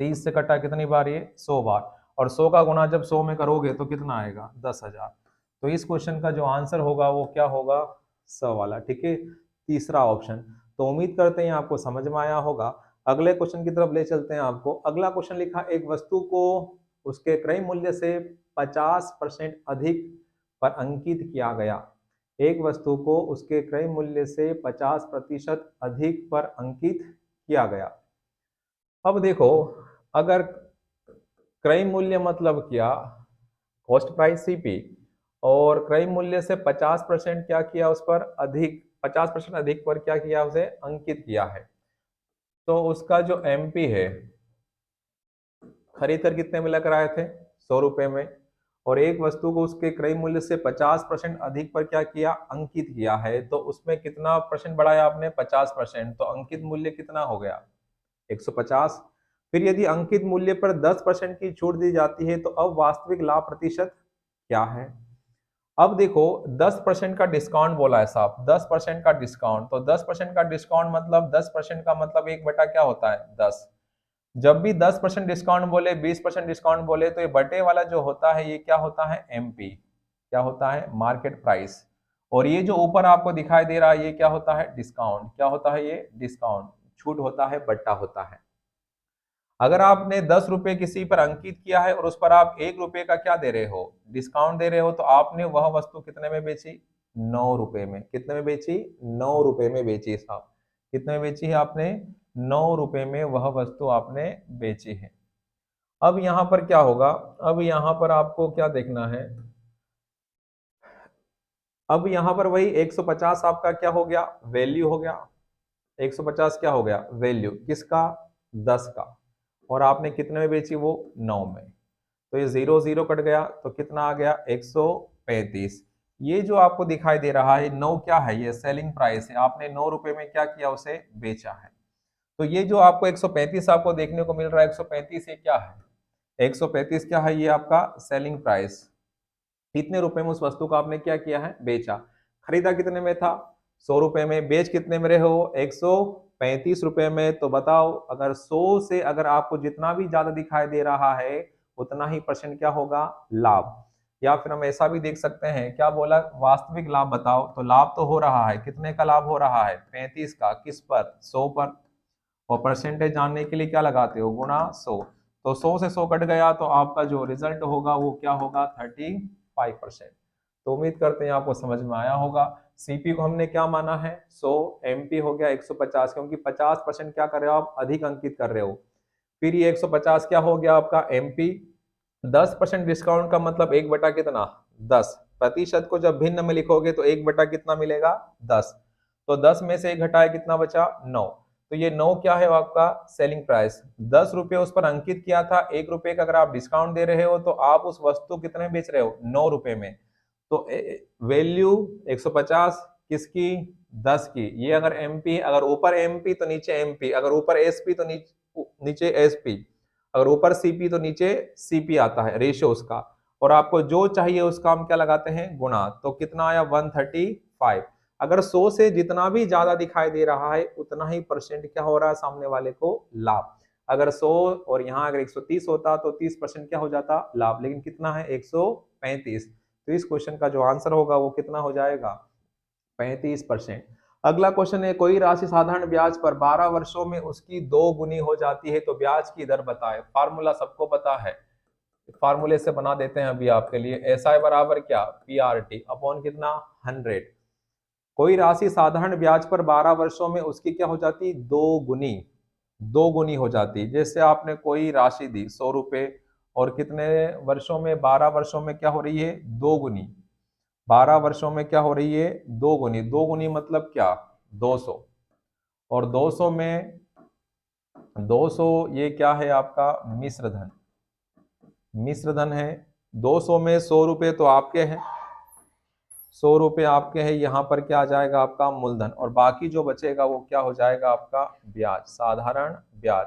30 से कटा कितनी बार, ये 100 बार। और 100 का गुणा जब 100 में करोगे तो कितना आएगा, 10,000। तो इस क्वेश्चन का जो आंसर होगा वो क्या होगा, 100 वाला। ठीक है, तीसरा ऑप्शन। तो उम्मीद करते हैं आपको समझ में आया होगा। अगले क्वेश्चन की तरफ ले चलते हैं आपको। अगला क्वेश्चन लिखा, एक वस्तु को उसके क्रय मूल्य से 50% अधिक पर अंकित किया गया। एक वस्तु को उसके क्रय मूल्य से 50% अधिक पर अंकित किया गया। अब देखो, अगर क्रय मूल्य मतलब क्या, कॉस्ट प्राइस सीपी, और क्रय मूल्य से 50% क्या किया, उस पर अधिक 50% अधिक पर क्या किया, उसे अंकित किया है। तो उसका जो एमपी है, खरीद कर कितने में लेकर आए थे, 100 रुपए में। और एक वस्तु को उसके क्रय मूल्य से 50% अधिक पर क्या किया, अंकित किया है। तो उसमें कितना परसेंट बढ़ाया आपने, 50%। तो अंकित मूल्य कितना हो गया, 150। फिर यदि अंकित मूल्य पर 10% की छूट दी जाती है तो अब वास्तविक लाभ प्रतिशत क्या है। अब देखो 10% का डिस्काउंट बोला है साहब, 10% का डिस्काउंट। तो 10% का डिस्काउंट मतलब 10% का मतलब 1 बटा क्या होता है, 10। जब भी 10% डिस्काउंट बोले, 20% डिस्काउंट बोले, तो ये बटे वाला जो होता है ये क्या होता है, एमपी, क्या होता है, मार्केट प्राइस। और ये जो ऊपर आपको दिखाई दे रहा है ये क्या होता है, डिस्काउंट। क्या होता है ये, डिस्काउंट, छूट होता है, बट्टा होता है। अगर आपने 10 रुपए किसी पर अंकित किया है और उस पर आप 1 रुपए का क्या दे रहे हो, डिस्काउंट दे रहे हो, तो आपने वह वस्तु कितने में बेची, 9 रुपए में। कितने में बेची, 9 रुपए में बेची साहब। कितने में बेची है आपने, 9 रुपए में वह वस्तु आपने बेची है। अब यहाँ पर क्या होगा, अब यहाँ पर आपको क्या देखना है, अब यहाँ पर वही 150 आपका क्या हो गया, वैल्यू हो गया। 150 क्या हो गया, वैल्यू किसका, 10 का। और आपने कितने में बेची, वो 9 में। तो ये 0 0 कट गया तो कितना आ गया, 135। ये जो आपको दिखाई दे रहा है 9 क्या है, ये सेलिंग प्राइस है। आपने 9 रुपए में क्या किया, उसे बेचा है। तो ये जो आपको 135 आपको देखने को मिल रहा है, 135 ये क्या है, 135 क्या है, ये आपका सेलिंग प्राइस। कितने रुपए में उस वस्तु को आपने क्या किया है, बेचा। खरीदा कितने में था, 100 रुपए में। बेच कितने में रहे हो, 135 रुपए में। तो बताओ, अगर 100 से अगर आपको जितना भी ज्यादा दिखाई दे रहा है उतना ही परसेंट क्या होगा, लाभ। या फिर हम ऐसा भी देख सकते हैं, क्या बोला, वास्तविक लाभ बताओ। तो लाभ तो हो रहा है, कितने का लाभ हो रहा है, 35 का। किस पर, 100 पर। और परसेंटेज जानने के लिए क्या लगाते हो, गुणा 100। तो 100 से 100 कट गया तो आपका जो रिजल्ट होगा वो क्या होगा, 35%। तो उम्मीद करते हैं आपको समझ में आया होगा। सीपी को हमने क्या माना है 100, एमपी हो गया 150, क्योंकि 50% क्या कर रहे हो आप, अधिक अंकित कर रहे हो। फिर ये 150 क्या हो गया आपका एमपी। 10% डिस्काउंट का मतलब 1 बटा कितना, 10। प्रतिशत को जब भिन्न में लिखोगे तो 1 बटा कितना मिलेगा, 10। तो 10 में से 1 घटाए कितना बचा, 9। तो ये 9 क्या है आपका सेलिंग प्राइस। 10 रुपये उस पर अंकित किया था, 1 रुपये का अगर आप डिस्काउंट दे रहे हो तो आप उस वस्तु कितने में बेच रहे हो, 9 रुपये में। तो वैल्यू 150 किसकी, 10 की। ये अगर एमपी, अगर ऊपर एमपी तो नीचे एमपी, अगर ऊपर एसपी तो नीचे एसपी, अगर ऊपर सीपी तो नीचे सीपी आता है रेशियो उसका। और आपको जो चाहिए उसका हम क्या लगाते हैं, गुणा। तो कितना आया 135। अगर 100 से जितना भी ज्यादा दिखाई दे रहा है उतना ही परसेंट क्या हो रहा है सामने वाले को लाभ। अगर 100 और यहाँ अगर 130 होता तो 30% क्या हो जाता लाभ, लेकिन कितना है 135। तो इस क्वेश्चन का जो आंसर होगा वो कितना हो जाएगा, 35%। अगला क्वेश्चन है, कोई राशि साधारण ब्याज पर 12 वर्षों में उसकी 2 गुनी हो जाती है तो ब्याज की दर बताए। फार्मूला सबको पता है, फार्मूले से बना देते हैं अभी आपके लिए। एस आई बराबर क्या, पी आर टी अपॉन कितना 100। कोई राशि साधारण ब्याज पर 12 वर्षों में उसकी क्या हो जाती, 2 गुनी, 2 गुनी हो जाती। जैसे आपने कोई राशि दी 100 रुपए, और कितने वर्षों में, 12 वर्षों में क्या हो रही है, 2 गुनी। 12 वर्षों में क्या हो रही है, 2 गुनी। 2 गुनी मतलब क्या, 200। और 200 में 200 ये क्या है आपका मिश्र धन, मिश्र धन है। 200 में 100 रुपए तो आपके हैं, 100 रुपए आपके हैं, यहाँ पर क्या आ जाएगा आपका मूलधन, और बाकी जो बचेगा वो क्या हो जाएगा आपका ब्याज, साधारण ब्याज।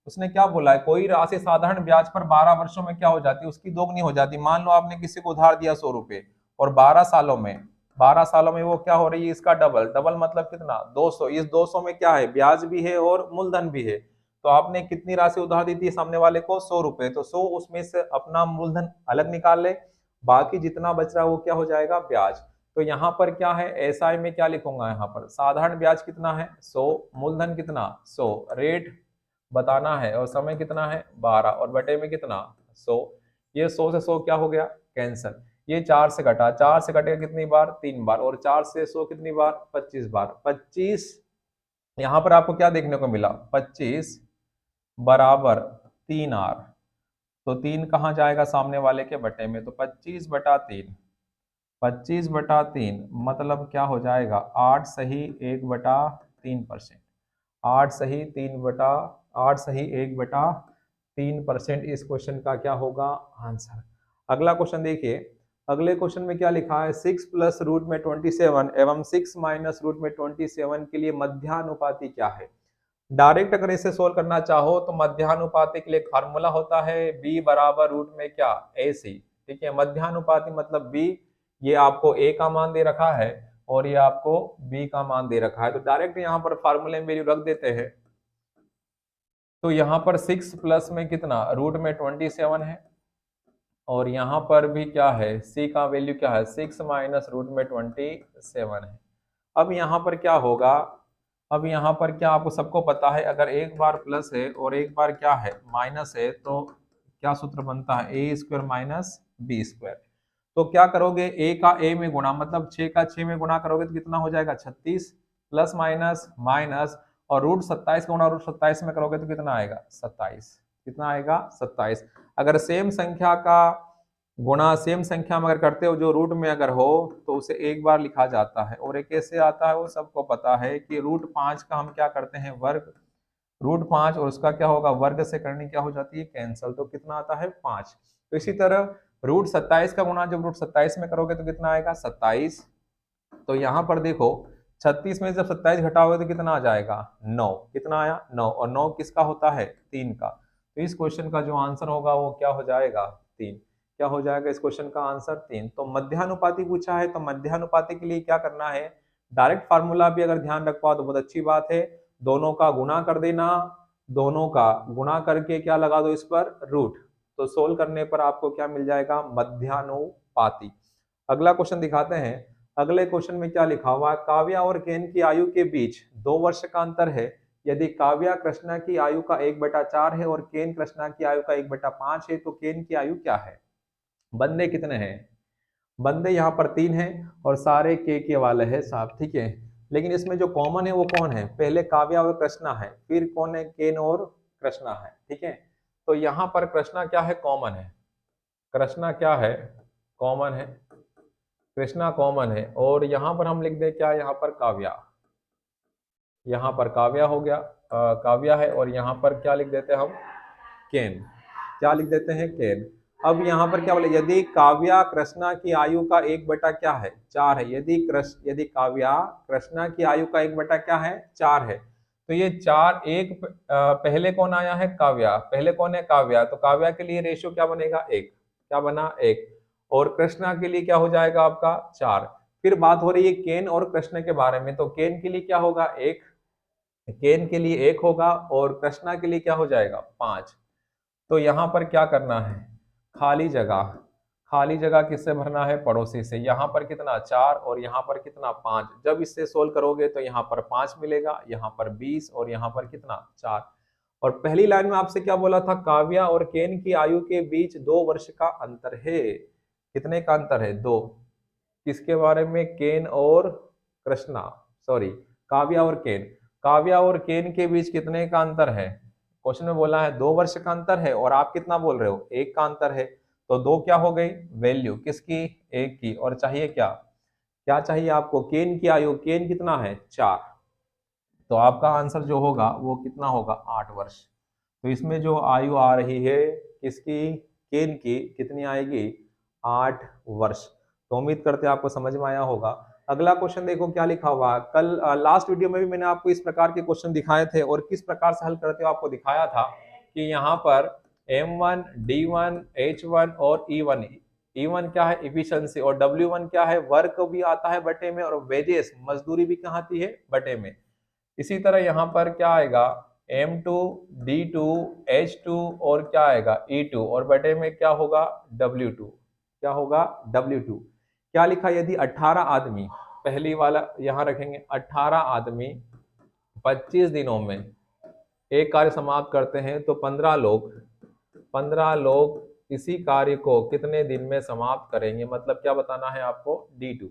उसने क्या बोला है, कोई राशि साधारण ब्याज पर 12 वर्षों में क्या हो जाती है, उसकी 2 गुनी हो जाती। मान लो आपने किसी को उधार दिया 100 रुपए, और 12 सालों में, 12 सालों में वो क्या हो रही है, इसका डबल। डबल मतलब कितना, 200। इस 200 में क्या है, ब्याज भी है और मूलधन भी है। तो आपने कितनी राशि उधार दी थी सामने वाले को, 100 रुपए। तो 100 उसमें से अपना मूलधन अलग निकाल ले, बाकी जितना बच रहा है वो क्या हो जाएगा, ब्याज। तो यहाँ पर क्या है, एसआई में क्या लिखूंगा, यहाँ पर साधारण ब्याज कितना है 100, मूलधन कितना 100, रेट बताना है, और समय कितना है 12, और बटे में कितना 100। ये 100 से 100 क्या हो गया, कैंसल। ये 4 से घटा, 4 से घटेगा कितनी बार, 3 बार, और 4 से 100 कितनी बार, 25 बार। 25 यहाँ पर आपको क्या देखने को मिला, 25 बराबर 3R। तो 3 कहाँ जाएगा, सामने वाले के बटे में। तो 25/3, 25/3 मतलब क्या हो जाएगा, 8 सही 1/3%। 8 सही 1/3% इस क्वेश्चन का क्या होगा आंसर। अगला क्वेश्चन देखिए, अगले क्वेश्चन में क्या लिखा है, 6 प्लस रूट में 27 एवं 6 माइनस रूट में 27 के लिए मध्यानुपाती क्या है। डायरेक्ट अगर इसे सोल्व करना चाहो तो मध्यानुपाती के लिए फार्मूला होता है b बराबर रूट में क्या, ac। ठीक है, मध्यानुपाती मतलब b, ये आपको a का मान दे रखा है और ये आपको b का मान दे रखा है। तो डायरेक्ट यहाँ पर फार्मूले में वैल्यू रख देते हैं। तो यहाँ पर 6 प्लस में कितना, रूट में 27 है, और यहाँ पर भी क्या है, c का वैल्यू क्या है, 6 माइनस रूट में 27 है। अब यहाँ पर क्या होगा, अब यहाँ पर क्या आपको सबको पता है, अगर एक बार प्लस है और एक बार क्या है माइनस है, तो क्या सूत्र बनता है, ए स्क्वायर माइनस बी स्क्वायर। तो क्या करोगे, a का a में गुणा, मतलब 6 का 6 में गुणा करोगे तो कितना हो जाएगा 36, प्लस माइनस माइनस, और रूट 27 का गुणा रूट 27 में करोगे तो कितना आएगा 27। कितना आएगा 27। अगर सेम संख्या का गुणा सेम संख्या में अगर करते हो जो रूट में अगर हो तो उसे एक बार लिखा जाता है, और एक कैसे आता है वो सबको पता है कि रूट 5 का हम क्या करते हैं वर्ग, रूट 5 और उसका क्या होगा वर्ग से करनी क्या हो जाती है कैंसल, तो कितना आता है 5। तो इसी तरह रूट 27 का गुणा जब रूट 27 में करोगे तो कितना आएगा 27। तो यहाँ पर देखो 36 में जब 27 घटाओगे तो कितना आ जाएगा 9। कितना आया 9, और 9 किसका होता है 3 का। तो इस क्वेश्चन का जो आंसर होगा वो क्या हो जाएगा 3। क्या हो जाएगा इस क्वेश्चन का आंसर 3। तो मध्यानुपाती पूछा है, तो मध्यानुपाती के लिए क्या करना है, डायरेक्ट फार्मूला भी अगर ध्यान रख पाओ तो बहुत अच्छी बात है। दोनों का गुणा कर देना, दोनों का गुणा करके क्या लगा दो इस पर रूट, तो सोल्व करने पर आपको क्या मिल जाएगा मध्यानुपाती। अगला क्वेश्चन दिखाते हैं। अगले क्वेश्चन में क्या लिखा हुआ है, काव्या और केन की आयु के बीच 2 वर्ष का अंतर है। यदि काव्या कृष्णा की आयु का 1/4 है और केन कृष्णा की आयु का 1/5 है तो केन की आयु क्या है। बंदे कितने हैं, बंदे यहाँ पर 3 हैं और सारे के वाले हैं साहब, ठीक है। लेकिन इसमें जो कॉमन है वो कौन है? पहले काव्या और कृष्णा है, फिर कौन है? केन और कृष्णा है, ठीक है। तो यहाँ पर कृष्णा क्या है? कॉमन है। कृष्णा क्या है? कॉमन है। कृष्णा कॉमन है और यहाँ पर हम लिख दें क्या? यहाँ पर काव्या, यहाँ पर काव्या हो गया, काव्या है। और यहाँ पर क्या लिख देते हैं हम? केन। क्या लिख देते हैं? केन। अब यहाँ पर क्या बोले? यदि काव्या कृष्णा की आयु का 1 बटा क्या है? 4 है। यदि काव्या कृष्णा की आयु का 1 बटा क्या है? 4 है। तो ये 4 पहले कौन आया है? काव्या। पहले कौन है? काव्या। तो काव्या के लिए रेशियो क्या बनेगा? 1। क्या बना? 1। और कृष्णा के लिए क्या हो जाएगा आपका? 4। फिर बात हो रही है केन और कृष्ण के बारे में, तो केन के लिए क्या होगा? 1। केन के लिए 1 होगा और कृष्णा के लिए क्या हो जाएगा? 5। तो यहाँ पर क्या करना है? खाली जगह। खाली जगह किससे भरना है? पड़ोसी से। यहाँ पर कितना? 4 और यहाँ पर कितना? 5। जब इससे सोल्व करोगे तो यहाँ पर 5 मिलेगा, यहाँ पर 20 और यहाँ पर कितना? 4। और पहली लाइन में आपसे क्या बोला था? काव्या और केन की आयु के बीच 2 वर्ष का अंतर है। कितने का अंतर है? 2। किसके बारे में? केन और कृष्णा, सॉरी, काव्या और केन। काव्या और केन के बीच कितने का अंतर है? क्वेश्चन में बोला है 2 वर्ष का अंतर है और आप कितना बोल रहे हो? 1 का अंतर है। तो 2 क्या हो गई? वैल्यू किसकी? 1 की। और चाहिए क्या? क्या चाहिए आपको? केन की आयु। केन कितना है? 4। तो आपका आंसर जो होगा वो कितना होगा? 8 वर्ष। तो इसमें जो आयु आ रही है किसकी? केन की, कितनी आएगी? 8 वर्ष। तो उम्मीद करते हैं आपको समझ में आया होगा। अगला क्वेश्चन देखो क्या लिखा हुआ। कल लास्ट वीडियो में भी मैंने आपको इस प्रकार के क्वेश्चन दिखाए थे और किस प्रकार से हल करते हो आपको दिखाया था कि यहाँ पर M1, D1, H1 और E1। E1 क्या है? इफिशिएंसी। और W1 क्या है? वर्क भी आता है बटे में और वेजेस, मजदूरी भी कहाँ आती है? बटे में। इसी तरह यहाँ पर क्या आएगा? M2, D2, H2 और क्या आएगा? E2 और बटे में क्या होगा? W2। क्या होगा? W2। क्या लिखा? यदि 18 आदमी, पहली वाला यहाँ रखेंगे, 18 आदमी 25 दिनों में एक कार्य समाप्त करते हैं तो 15 लोग इसी कार्य को कितने दिन में समाप्त करेंगे? मतलब क्या बताना है आपको? D2।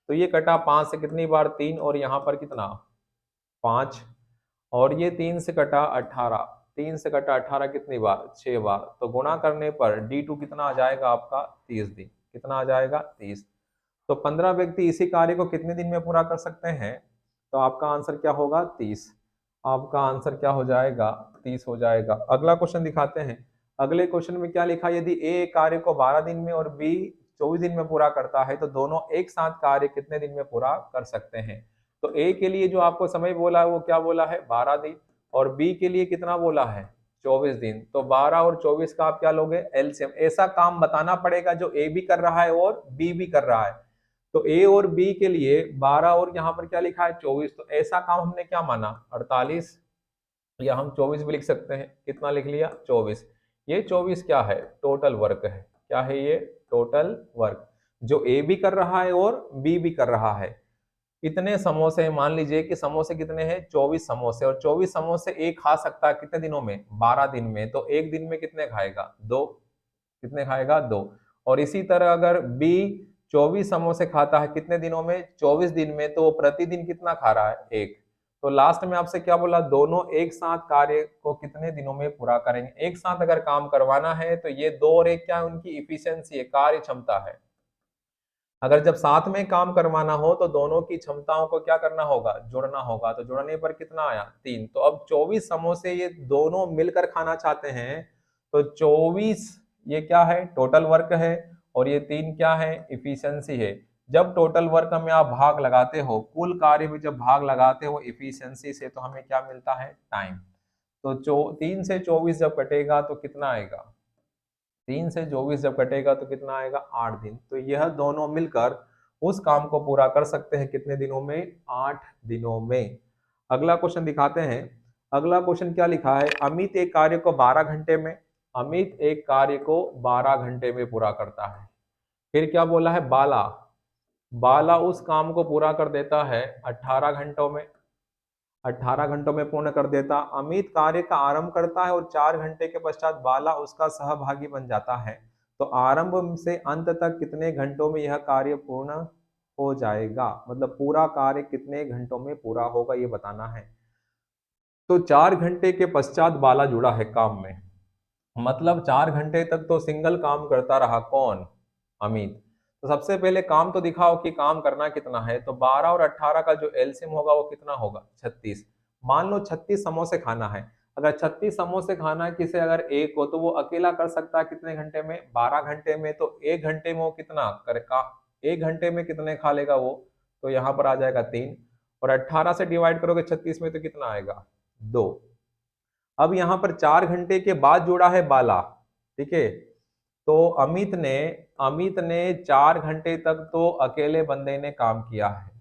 तो ये कटा 5 से कितनी बार? 3। और यहाँ पर कितना? 5। और ये 3 से कटा 18। 3 से कटा 18 कितनी बार? 6 बार। तो गुणा करने पर D2 कितना आ जाएगा आपका? 30 दिन। कितना आ जाएगा? 30। तो 15 व्यक्ति इसी कार्य को कितने दिन में पूरा कर सकते हैं? तो आपका आंसर क्या होगा? 30। आपका आंसर क्या हो जाएगा? 30 हो जाएगा। अगला क्वेश्चन दिखाते हैं। अगले क्वेश्चन में क्या लिखा? यदि ए कार्य को 12 दिन में और बी 24 दिन में पूरा करता है तो दोनों एक साथ कार्य कितने दिन में पूरा कर सकते हैं? तो ए के लिए जो आपको समय बोला है वो क्या बोला है? 12 दिन। और बी के लिए कितना बोला है? 24 दिन। तो 12 और 24 का आप क्या लोगे? एलसीएम। ऐसा काम बताना पड़ेगा जो ए भी कर रहा है और बी भी कर रहा है। तो ए और बी के लिए 12 और यहाँ पर क्या लिखा है? 24। तो ऐसा काम हमने क्या माना? 48, या हम 24 भी लिख सकते हैं। कितना लिख लिया? 24। ये 24 क्या है? टोटल वर्क है। क्या है ये? टोटल वर्क, जो ए भी कर रहा है और बी भी कर रहा है। इतने समोसे, मान लीजिए कि समोसे कितने हैं? 24 समोसे। और 24 समोसे ए खा सकता है कितने दिनों में? 12 दिन में। तो एक दिन में कितने खाएगा? 2। कितने खाएगा? 2। और इसी तरह अगर बी 24 समोसे खाता है कितने दिनों में? 24 दिन में। तो वो प्रतिदिन कितना खा रहा है? 1। तो लास्ट में आपसे क्या बोला? दोनों एक साथ कार्य को कितने दिनों में पूरा करेंगे? एक साथ अगर काम करवाना है तो ये 2 और 1 क्या है? उनकी इफिशियंसी है, कार्य क्षमता है। अगर जब साथ में काम करवाना हो तो दोनों की क्षमताओं को क्या करना होगा? जोड़ना होगा। तो जोड़ने पर कितना आया? 3। तो अब 24 समोसे ये दोनों मिलकर खाना चाहते हैं। तो 24 ये क्या है? टोटल वर्क है। और ये 3 क्या है? इफिशियंसी है। जब टोटल वर्क में आप भाग लगाते हो, कुल कार्य में जब भाग लगाते हो इफिशियंसी से, तो हमें क्या मिलता है? टाइम। तो 3 से 24 जब कटेगा तो कितना आएगा? 3 से 24 जब कटेगा तो कितना आएगा? 8 दिन। तो यह दोनों मिलकर उस काम को पूरा कर सकते हैं कितने दिनों में? 8 दिनों में। अगला क्वेश्चन दिखाते हैं। अगला क्वेश्चन क्या लिखा है? अमित एक कार्य को 12 घंटे में, अमित एक कार्य को 12 घंटे में पूरा करता है। फिर क्या बोला है? बाला, बाला उस काम को पूरा कर देता है 18 घंटों में। 18 घंटों में पूर्ण कर देता। अमित कार्य का आरंभ करता है और 4 घंटे के पश्चात बाला उसका सहभागी बन जाता है। तो तो आरंभ से अंत तक कितने घंटों में यह कार्य पूर्ण हो जाएगा, मतलब पूरा कार्य कितने घंटों में पूरा होगा ये बताना है। तो 4 घंटे के पश्चात बाला जुड़ा है काम में, मतलब 4 घंटे तक तो सिंगल काम करता रहा, कौन, अमित। तो सबसे पहले काम तो दिखाओ कि काम करना कितना है। तो 12 और 18 का जो एलसीएम होगा वो कितना होगा, 36। मान लो 36 समोसे खाना है। अगर 36 समोसे खाना है किसे, अगर एक को, तो वो अकेला कर सकता है कितने घंटे में, 12 घंटे में। तो 1 घंटे में वो कितना करेगा, 1 घंटे में कितने खा लेगा वो, तो यहाँ पर आ जाएगा 3। और 18 से डिवाइड करोगे 36 में तो कितना आएगा, 2। अब यहाँ पर 4 घंटे के बाद जोड़ा है बाला, ठीक है। तो अमित ने 4 घंटे तक तो अकेले बंदे ने काम किया है।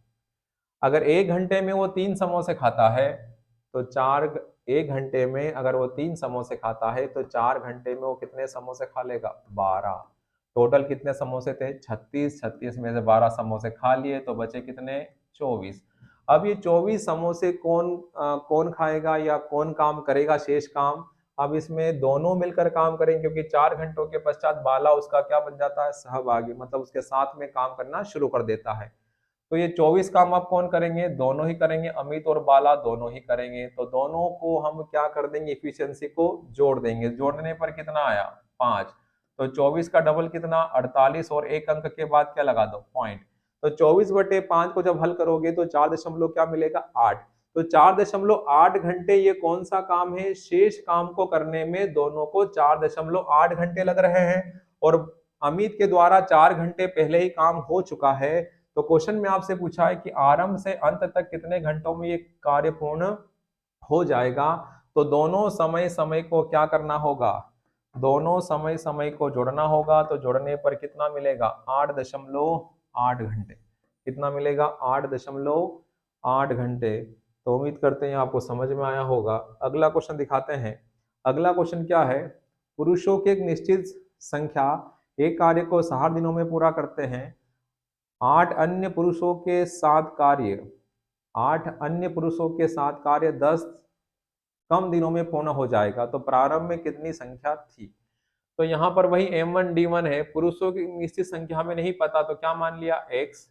अगर 1 घंटे में वो 3 समोसे खाता है तो 1 घंटे में अगर वो 3 समोसे खाता है तो 4 घंटे में वो कितने समोसे खा लेगा, 12। टोटल कितने समोसे थे, 36। 36 में से 12 समोसे खा लिए तो बचे कितने, 24। अब ये 24 समोसे कौन खाएगा या कौन काम करेगा शेष काम। अब इसमें दोनों मिलकर काम करेंगे, क्योंकि 4 घंटों के पश्चात बाला उसका क्या बन जाता है, सहभागी, मतलब उसके साथ में काम करना शुरू कर देता है। तो ये 24 काम आप कौन करेंगे, दोनों ही करेंगे, अमित और बाला दोनों ही करेंगे। तो दोनों को हम क्या कर देंगे, इफिशियंसी को जोड़ देंगे। जोड़ने पर कितना आया, 5। तो 24 का डबल कितना, 48, और एक अंक के बाद क्या लगा दो, पॉइंट। तो 24/5 को जब हल करोगे तो 4 दशमलव क्या मिलेगा, 8। तो 4.8 घंटे ये कौन सा काम है, शेष काम को करने में दोनों को 4.8 घंटे लग रहे हैं। और अमित के द्वारा 4 घंटे पहले ही काम हो चुका है। तो क्वेश्चन में आपसे पूछा है कि आरंभ से अंत तक कितने घंटों में ये कार्य पूर्ण हो जाएगा। तो दोनों समय समय को क्या करना होगा, दोनों समय समय को जोड़ना होगा। तो जोड़ने पर कितना मिलेगा, 8.8 घंटे। कितना मिलेगा, 8.8 घंटे। तो उम्मीद करते हैं आपको समझ में आया होगा। अगला क्वेश्चन दिखाते हैं। अगला क्वेश्चन क्या है, पुरुषों की एक निश्चित संख्या एक कार्य को 60 दिनों में पूरा करते हैं। 8 अन्य पुरुषों के साथ कार्य 10 कम दिनों में पूर्ण हो जाएगा। तो प्रारंभ में कितनी संख्या थी। तो यहाँ पर वही M1 D1 है, पुरुषों की निश्चित संख्या हमें नहीं पता तो क्या मान लिया, x।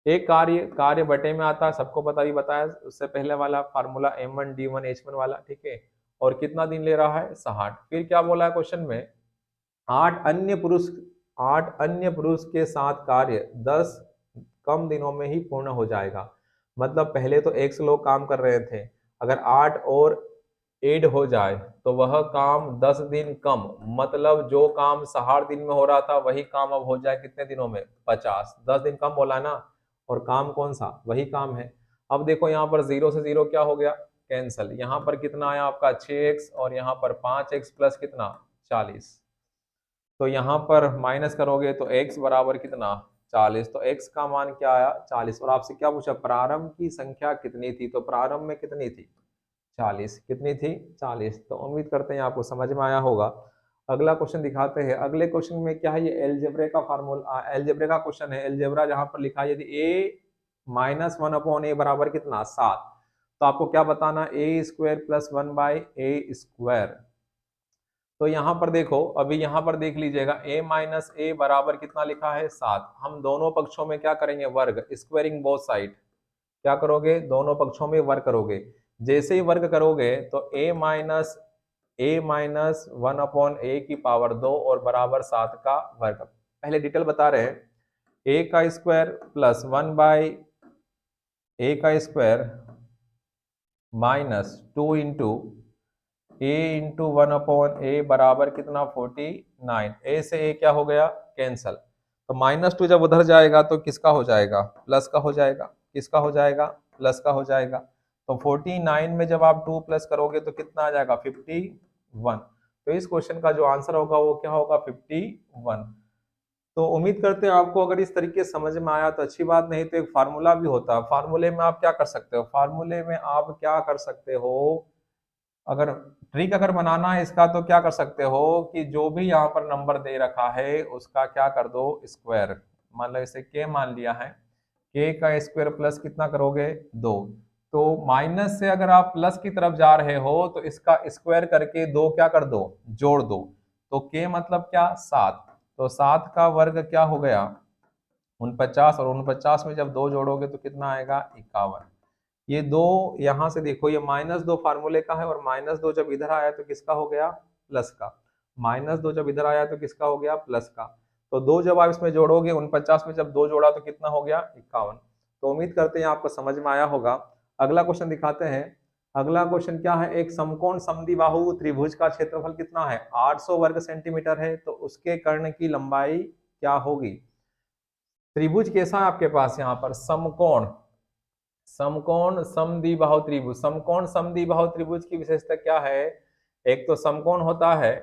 एक कार्य बटे में आता है, सबको पता ही बताया उससे पहले वाला फार्मूला M1 D1 H1 वाला, ठीक है। और कितना दिन ले रहा है, 60। फिर क्या बोला है क्वेश्चन में, 8 अन्य पुरुष के साथ कार्य 10 कम दिनों में ही पूर्ण हो जाएगा। मतलब पहले तो 100 लोग काम कर रहे थे, अगर 8 और ऐड हो जाए तो वह काम 10 दिन कम, मतलब जो काम 60 दिन में हो रहा था वही काम अब हो जाए कितने दिनों में, 50। 10 दिन कम बोला ना, और काम कौन सा, वही काम है। अब देखो यहाँ पर 0 से 0 क्या हो गया, कैंसल। यहाँ पर कितना आया आपका, 6x, और यहाँ पर 5x प्लस कितना, 40। तो यहाँ पर माइनस करोगे तो x बराबर कितना, 40। तो x का मान क्या आया, 40। और आपसे क्या पूछा, प्रारंभ की संख्या कितनी थी। तो प्रारंभ में कितनी थी, 40। कितनी थी, 40। तो उम्मीद करते हैं आपको समझ में आया होगा। अगला क्वेश्चन दिखाते हैं। अगले क्वेश्चन में क्या है, ये एलजेब्रे का फार्मूला, एलजेब्रे का क्वेश्चन है। एलजेब्रा जहां पर लिखा है यदि a-1/a बराबर कितना, 7। तो आपको क्या बताना, a² + 1/a²। तो यहाँ पर देखो, अभी यहाँ पर देख लीजिएगा, a - a बराबर कितना लिखा है, 7। हम दोनों पक्षों में क्या करेंगे, वर्ग, स्क्वायरिंग बोथ साइड। क्या करोगे, दोनों पक्षों में वर्ग करोगे। जैसे ही वर्ग करोगे तो a-1/a की पावर 2 और बराबर 7 का वर्ग। पहले डिटेल बता रहे हैं, a² + 1/a² -2 इंटू a/1/a बराबर कितना, 49। a से a क्या हो गया, कैंसल। तो -2 जब उधर जाएगा तो किसका हो जाएगा, प्लस का हो जाएगा। किसका हो जाएगा, प्लस का हो जाएगा। तो 49 में जब आप 2 प्लस करोगे तो कितना आ जाएगा, 51। तो इस क्वेश्चन का जो आंसर होगा वो क्या होगा, 51। तो उम्मीद करते हैं आपको अगर इस तरीके से समझ में आया तो अच्छी बात, नहीं तो एक फार्मूला भी होता है। फार्मूले में आप क्या कर सकते हो, फार्मूले में आप क्या कर सकते हो, अगर ट्रिक अगर बनाना है इसका तो क्या कर सकते हो कि जो भी यहाँ पर नंबर दे रखा है उसका क्या कर दो, स्क्वायर। मान लो इसे k मान लिया है, k का स्क्वायर प्लस कितना करोगे, 2। तो माइनस से अगर आप प्लस की तरफ जा रहे हो तो इसका स्क्वायर करके 2 क्या कर दो, जोड़ दो। तो k मतलब क्या 7, तो 7 का वर्ग क्या हो गया 49, और 49 में जब 2 जोड़ोगे तो कितना आएगा 51। ये 2 यहां से देखो, ये -2 फार्मूले का है, और -2 जब इधर आया तो किसका हो गया प्लस का, -2 जब इधर आया तो किसका हो गया प्लस का। तो 2 जब आप इसमें जोड़ोगे 49 में जब 2 जोड़ा तो कितना हो गया 51। तो उम्मीद करते हैं आपको समझ में आया होगा। अगला क्वेश्चन दिखाते हैं। अगला क्वेश्चन क्या है, एक समकोण समद्विबाहु त्रिभुज का क्षेत्रफल कितना है 800 वर्ग सेंटीमीटर है, तो उसके कर्ण की लंबाई क्या होगी। त्रिभुज कैसा है आपके पास यहाँ पर, समकोण, समकोण समद्विबाहु त्रिभुज। समकोण समद्विबाहु त्रिभुज की विशेषता क्या है, एक तो समकोण होता है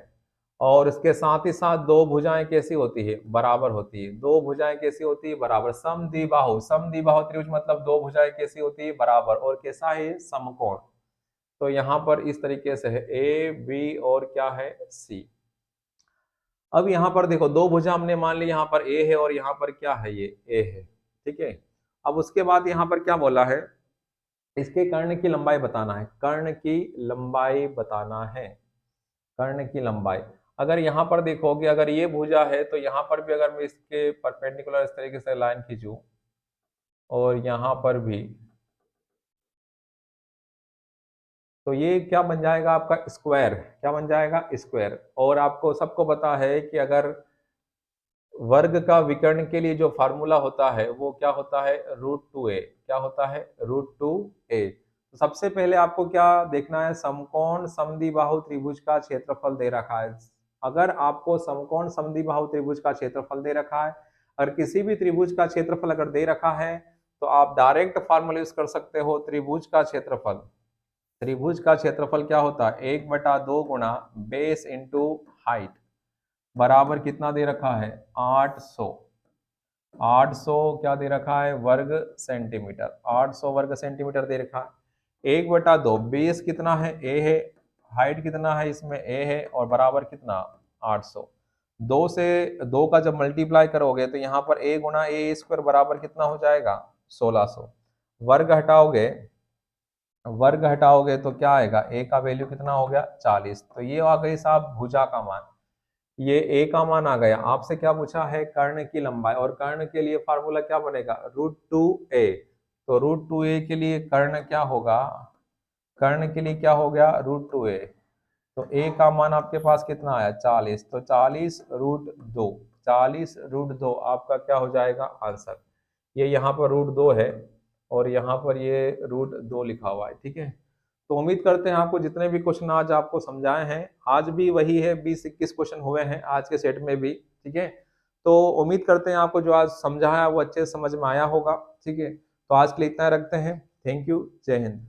और इसके साथ ही साथ दो भुजाएं कैसी होती है बराबर होती है, दो भुजाएं कैसी होती है बराबर। समद्विबाहु, समद्विबाहु त्रिभुज मतलब दो भुजाएं कैसी होती है बराबर, और कैसा है समकोण। तो यहाँ पर इस तरीके से है ए बी और क्या है सी। अब यहाँ पर देखो दो भुजा हमने मान ली, यहाँ पर ए है और यहाँ पर क्या है ये ए है, ठीक है। अब उसके बाद यहाँ पर क्या बोला है, इसके कर्ण की लंबाई बताना है, कर्ण की लंबाई बताना है, कर्ण की लंबाई। अगर यहाँ पर देखोगे अगर ये भुजा है तो यहाँ पर भी अगर मैं इसके परपेंडिकुलर इस तरीके से लाइन खींचूं और यहाँ पर भी, तो ये क्या बन जाएगा आपका स्क्वायर, क्या बन जाएगा स्क्वायर। और आपको सबको पता है कि अगर वर्ग का विकर्ण के लिए जो फार्मूला होता है वो क्या होता है √2a, क्या होता है √2a। तो सबसे पहले आपको क्या देखना है, समकोण समद्विबाहु त्रिभुज का क्षेत्रफल दे रखा है। अगर आपको समकोण समद्विबाहु त्रिभुज का क्षेत्रफल दे रखा है, अगर किसी भी त्रिभुज का क्षेत्रफल अगर दे रखा है तो आप डायरेक्ट फार्मूला यूज कर सकते हो, त्रिभुज का क्षेत्रफल। त्रिभुज का क्षेत्रफल क्या होता है 1/2 गुणा बेस इंटू हाइट बराबर कितना दे रखा है 800, 800 क्या दे रखा है वर्ग सेंटीमीटर, 800 वर्ग सेंटीमीटर दे रखा है। 1/2 बेस कितना है ए है, हाइट कितना है इसमें ए है, और बराबर कितना 800। 2 से 2 का जब मल्टीप्लाई करोगे तो यहाँ पर a गुणा ए स्क्वायर बराबर कितना हो जाएगा 1600। वर्ग हटाओगे, वर्ग हटाओगे तो क्या आएगा a का वैल्यू कितना हो गया 40। तो ये आ गई साहब भुजा का मान, ये a का मान आ गया। आपसे क्या पूछा है कर्ण की लंबाई, और कर्ण के लिए फार्मूला क्या बनेगा √2a। तो √2a के लिए कर्ण क्या होगा, कर्ण के लिए क्या हो गया √2a। तो a का मान आपके पास कितना आया 40, तो 40√2, 40√2 आपका क्या हो जाएगा आंसर। ये यहाँ पर √2 है और यहाँ पर ये √2 लिखा हुआ है, ठीक है। तो उम्मीद करते हैं आपको जितने भी क्वेश्चन आज आपको समझाए हैं, आज भी वही है 20-21 क्वेश्चन हुए हैं आज के सेट में भी, ठीक है। तो उम्मीद करते हैं आपको जो आज समझाया वो अच्छे से समझ में आया होगा, ठीक है। तो आज के लिए इतना रखते हैं, थैंक यू, जय हिंद।